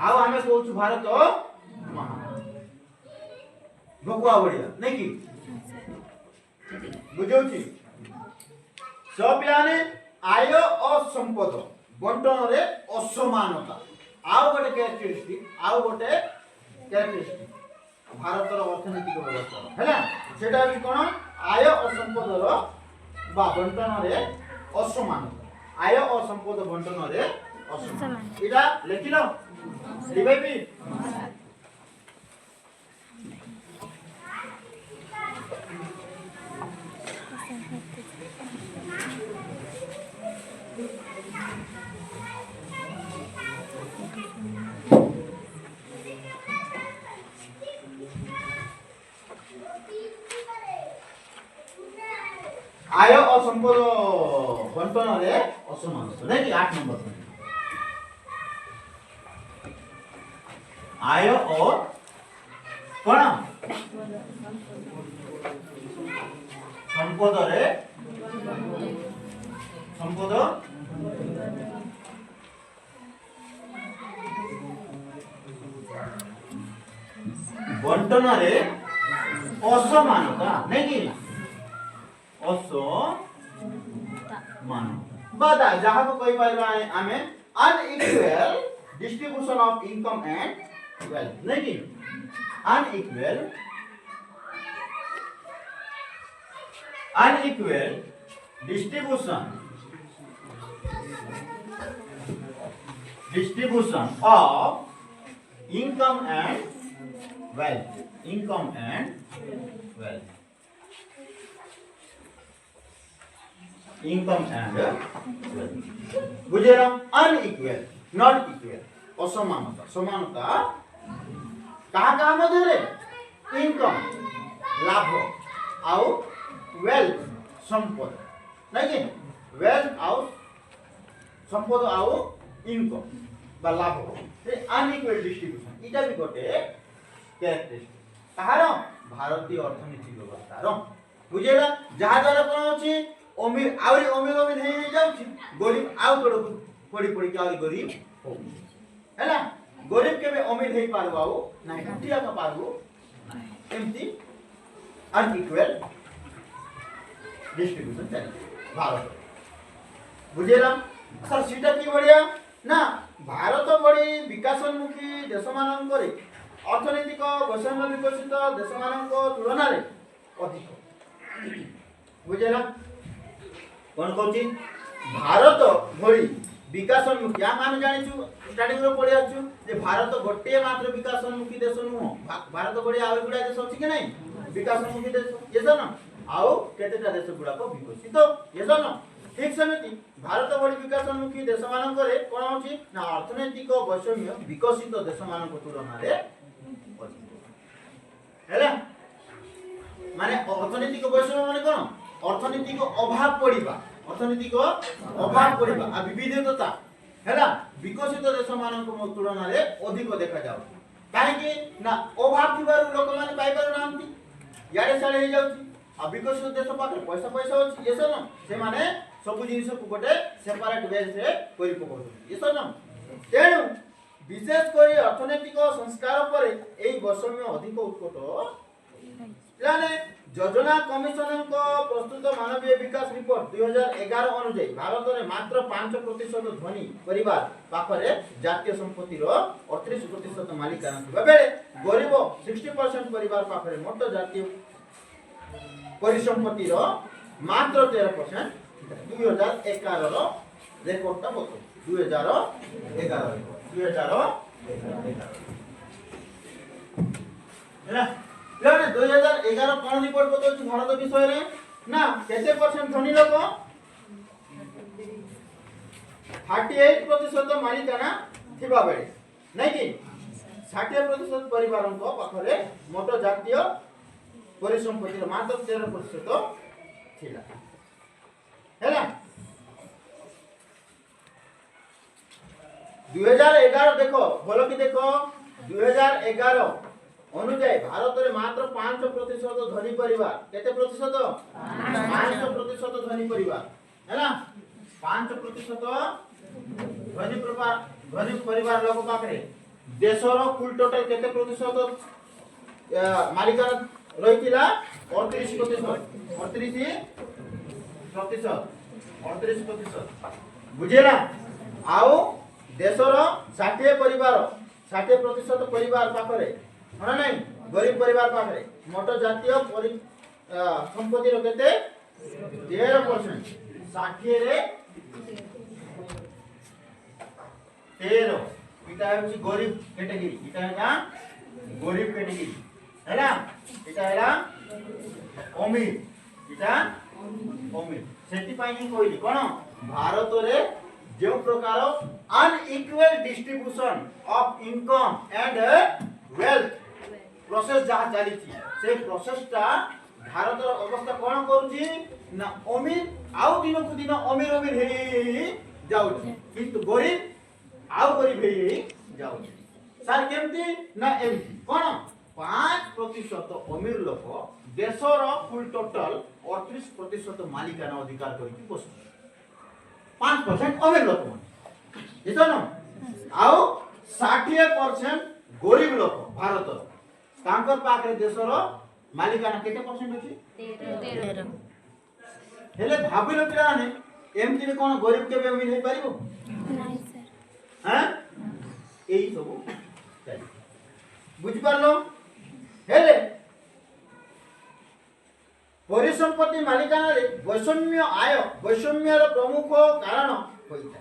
आउ हमें कहउछु भारत महान भगवा बढ़िया नै कि बुझौछि सब पिलाने आय और संपद बंटन रे असमानता आउ गोटे कैरेक्टरिस्टिक भारत रो अर्थनैतिक व्यवस्था हैला सेटा भी कोन आय और संपद रो बा बंटन रे असमानता आय और संपद बंटन रे असमानता इडा लेखिलो रिवाइबी आय और संपद बंटन रे असमान नहीं कि 8 नंबर आय और कौन संपद रे संपद बंटन रे असमानता नहीं कि असमान बता जहां को कहि पाइबा आमे unequal distribution of income and wealth नहीं कि unequal distribution of income and wealth income and बुझे ना अनइक्वल नॉट इक्वल असमानता समानता कहाँ मध्य रे इनकम लाभ आउ वेल्थ संपद नहीं कि वेल्थ आउ संपद आउ इनकम बा लाभ अनइक्वल डिस्ट्रीब्यूशन इटा भी गोटे कैरेक्टरिस्टिक कहार भारतीय अर्थनीति व्यवस्था बुझेला जहाँ द्वारा कौन अच्छी अमीर आउरी अमीर हे जाउछि गरीब आउ तोड़ पड़ी के आउरी गरीब हो हैला गरीब केबे अमीर हे पारबो आउ नाही उठिया का पारबो एमती अनइक्वल डिस्ट्रीब्यूशन चली भारत बुझेला सर सीटा की बढ़िया ना भारत बड़ी विकासोन्मुखी देश मानन करे अर्थनैतिक वैषम्य विकसित देश मानन को तुलना रे अधिक बुझेला कौन कहछि भारत भली विकासोन्मुखी आम जानिछु स्टार्टिंग रो पढि आछु जे भारत गोटे मात्र विकासोन्मुखी देश नुह भारत बड़ी आउरी गुडा देश अछि कि नहीं विकासोन्मुखी देश ये न आउ केतेटा देश गुडा को विकसित ये न ठीक समिति भारत बड़ी विकासोन्मुखी देश मानन करे कोन अछि ना अर्थनैतिक वैषम्य विकसित देश मानन को तुलना रे हैला माने अर्थनैतिक वैषम्य माने कोन अर्थनैतिक अभाव पड़िबा आ विविधता हैला विकसित देश मानक तुलना रे अधिक देखा जाउ काहे कि ना अभाव थिबार लोक माने पाइ पारु नांती याडे साडे हे जाउची आ विकसित देश पाखे पैसा अछि एसो न से माने सब जिनिस को गोटे सेपरेट वे से करि पकौ एसो न तेणु विशेष करी अर्थनैतिक संस्कार पर एई वैषम्य अधिक उत्कट यानी योजना कमिशन को प्रस्तुत मानवीय विकास रिपोर्ट 2011 अनुसार भारत में मात्र 5% धनी परिवार पाखरे जातीय संपत्ति रो 38% मालिकाना थिबा बेले गरीब 60% परिवार पाखरे मोट जातीय परिसंपत्ति रो मात्र 13% 2011 रो रिपोर्ट ता बतो 2011 हैला 2011 कौन रिपोर्ट बताउछि भारत विषय रे ना केते परसेंट धनी लोक 38% मालिकाना थिबा बेले नै कि 60% परिवारन को पाखरे मोट जातीय परिसंपत्ति रो मात्र 13% थिला हैला 2011 देखो बोलो कि देखो 2011 अनुଯାୟୀ ଭାରତରେ ମାତ୍ର 5% ଧନୀ ପରିବାର କେତେ ପ୍ରତିଶତ 5% ଧନୀ ପରିବାର ହେଲା 5% ଧନୀ ପରିବାର ଲୋକ ପାଖରେ ଦେଶର କୁଲ ଟୋଟାଲ କେତେ ପ୍ରତିଶତ ମାଲିକାନା ରହିଥିଲା 38% ବୁଝିଲା ଆଉ ଦେଶର 60% ପରିବାର ପାଖରେ ना नहीं गरीब परिवार पाखरे मोट जातीय संपत्ति रो केते 13% 60 रे 13 इटा है गरीब कैटेगरी इटा है गरीब कैटेगरी हैला इटा हैला अमीर इटा अमीर सेति पई ही कहली कोन भारत रे जो प्रकार unequal distribution of income and wealth process जहाँ चली से प्रोसेस टा भारत अवस्था कौन करुची ना अमीर आउ दिन को दिन अमीर अमीर हे जाउ किंतु गरीब आउ गरीब हे जाउ सर केमती ना एमती कोन 5% अमीर लोक देशर फुल टोटल 38% मालिकाना अधिकार करके बस 5% अमीर लोक मन न आउ 60% गरीब लोक भारत तांकर पाखरे देशर मालिकाना केते परसेंट अछि 13 हेले भाबिलो पिला ने एमती रे कोन गरीब केबे अमीर हे पारिबो नाही सर हां एई सब बुझि पारलो हेले परिसंपत्ति मालिकाना रे वैषम्य आय वैषम्यर प्रमुख कारण होइता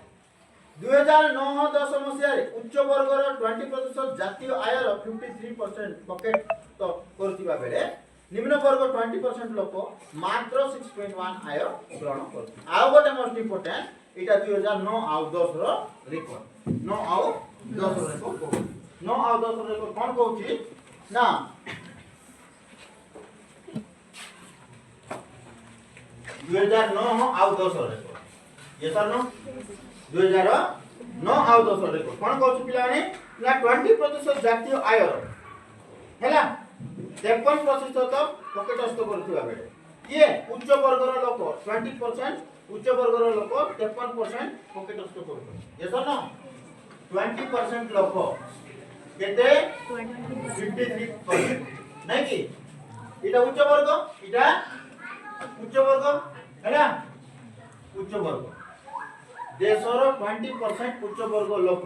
2009-10 मसिया रे उच्च वर्गर 20% जातीय आयर 53% पॉकेट तो करथिबा बेले निम्न वर्ग 20% लोक मात्र 6.1 आय ग्रहण करथि आउ गोटे मोस्ट इंपोर्टेंट एटा 2009 आउ 10 रो रिकॉर्ड 9 आउ 10 रो रिकॉर्ड 9 आउ 10 रो रिकॉर्ड कोन कहउछि ना 2009 आउ 10 रो रिकॉर्ड ये सर नो 2009 आउ 10 रो रिकॉर्ड कोन कहउछि पिलाने ना 20% जातीय आय हैला 53% पॉकेटस्थ करथिबा बेले ये उच्च वर्गर लोक 20% उच्च वर्गर लोक 53% पॉकेटस्थ करथि ये सर न 20% लोक केते 53% नै कि इटा उच्च वर्ग हैला उच्च वर्ग देशर 20% उच्च वर्ग लोक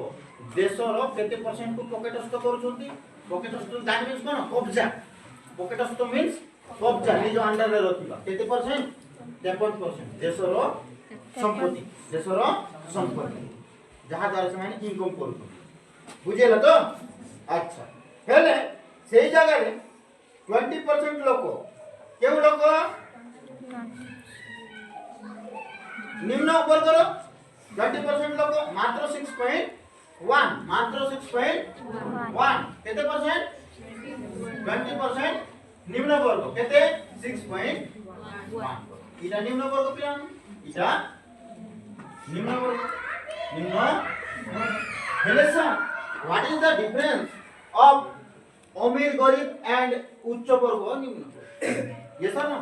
देशर केते परसेंट को पॉकेटस्थ करूछंती पॉकेटस्थ दैट मींस कोन कब्जा पॉकेटस्थ मींस कब्जा निज अंडर रे रखिबा केते परसेंट 53% देशर संपत्ति जहा द्वारा से माने इनकम करूछंती बुझेला तो अच्छा हेले सेही जगह रे 20% लोक केउ लोक निम्न वर्गर 20% लोक मात्र 6.1 मात्र 6.1 केते परसेंट 20% निम्न वर्ग केते 6.1 इटा निम्न वर्ग पियान इटा निम्न वर्ग निम्न हेले sir what is the difference of अमीर गरीब एंड उच्च वर्ग निम्न ये सर ना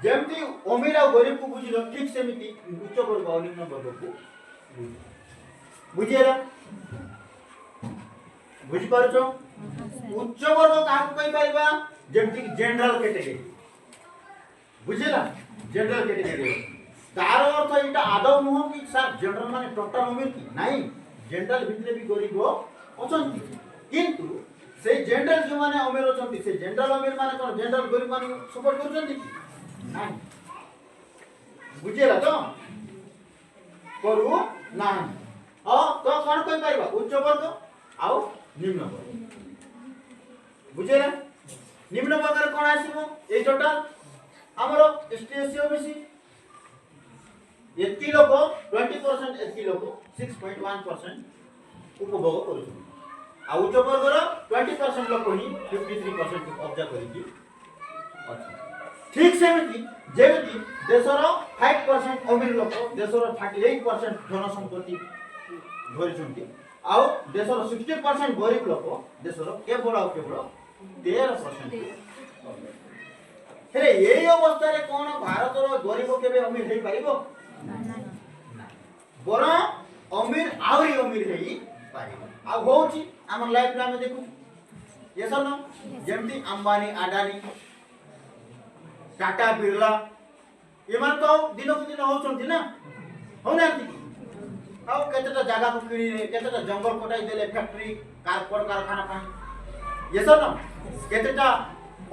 जेमती अमीर और गरीब को बुझिलो ठीक सेमिति उच्च वर्ग और निम्न वर्ग को बुझिएला बुझि पारछो उच्च वर्ग काहू कहि परिबा जेमति जनरल कैटेगरी बुझिला जनरल कैटेगरी तार अर्थ इटा आदौ नुह कि सर जनरल माने टोटल अमीर की नाही जनरल भितरे भी गरीब अछंती किंतु से जनरल जो माने अमीर अछंती से जनरल अमीर माने कोन जनरल गरीब माने सपोर्ट करछंती नाही बुझिला तो करू नाही तो कोन कहि परिबा उच्च वर्ग आउ निम्न वर्ग बुझेला निम्न वर्ग रे कोन आसीबो ए टोटल हमरो एसटी ओबीसी एती लोक 20% एती लोक 6.1% उपभोग करू आ उच्च वर्ग रो 20% लोक ही 53% को कब्जा करिकी अच्छा ठीक सेमिति जेमिति देशर 5% अमीर लोक देशर 38% धन संपत्ति धरिछंती आउ देशर 60% गरीब लोक देशर केवल 13% हेले एई अवस्था रे कोन भारत रो गरीब केबे अमीर हेई पारिबो बर अमीर आउरी अमीर हेई पारिबो आ होउची हमर लाइफ रे हम देखु ये सब न जेमती अंबानी अडानी टाटा बिरला एमान तो दिन को दिन होचंती ना हो नांती आउ केतेटा जागा को किनी रे केतेटा जंगल कटाई देले फैक्ट्री कारखाना पाई ये सब न केतेटा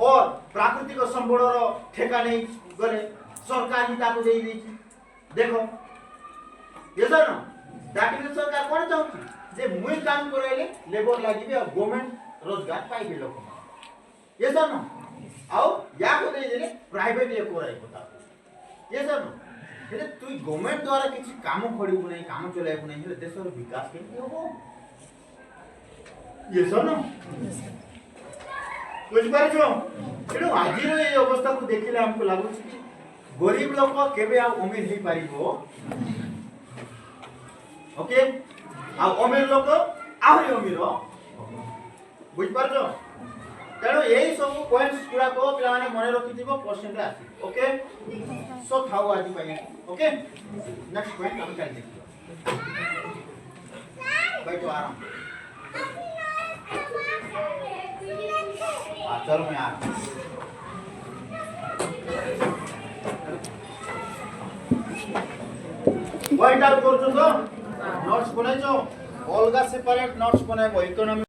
और प्राकृतिक संबल रो ठेका नहीं गले सरकार ही ताको देई दैछि देखो ये सब न दाटिक सरकार कोन चाहूची जे मुई काम करेले लेबर लागिबे और गवर्नमेंट रोजगार पाइबे लोक ये सब न आउ या को देई देले प्राइवेट ये कोराई पता ये सब न हेले तुई गवर्नमेंट द्वारा किछि काम खड़िबो नै काम चलाइबो नै हेले देशर विकास केमि होबो ये सब न बुझ पारछो एनु आजिर ए अवस्था को देखिले हमको लागु कि गरीब लोक केबे आ अमीर हे पारिबो ओके आ अमीर लोक आहुरी अमीर बुझ पारछो तेणु यही सब पॉइंट्स पूरा को पिला माने मने रखि दिबो क्वेश्चन रे आसी ओके सो थाउ आज पाए ओके नेक्स्ट पॉइंट हम कर देखियो बैठो आराम चलो मैं आ पॉइंट आउट करछो तो नोट्स बनाइछो अलगा सेपरेट नोट्स बनाइबो इकोनॉमी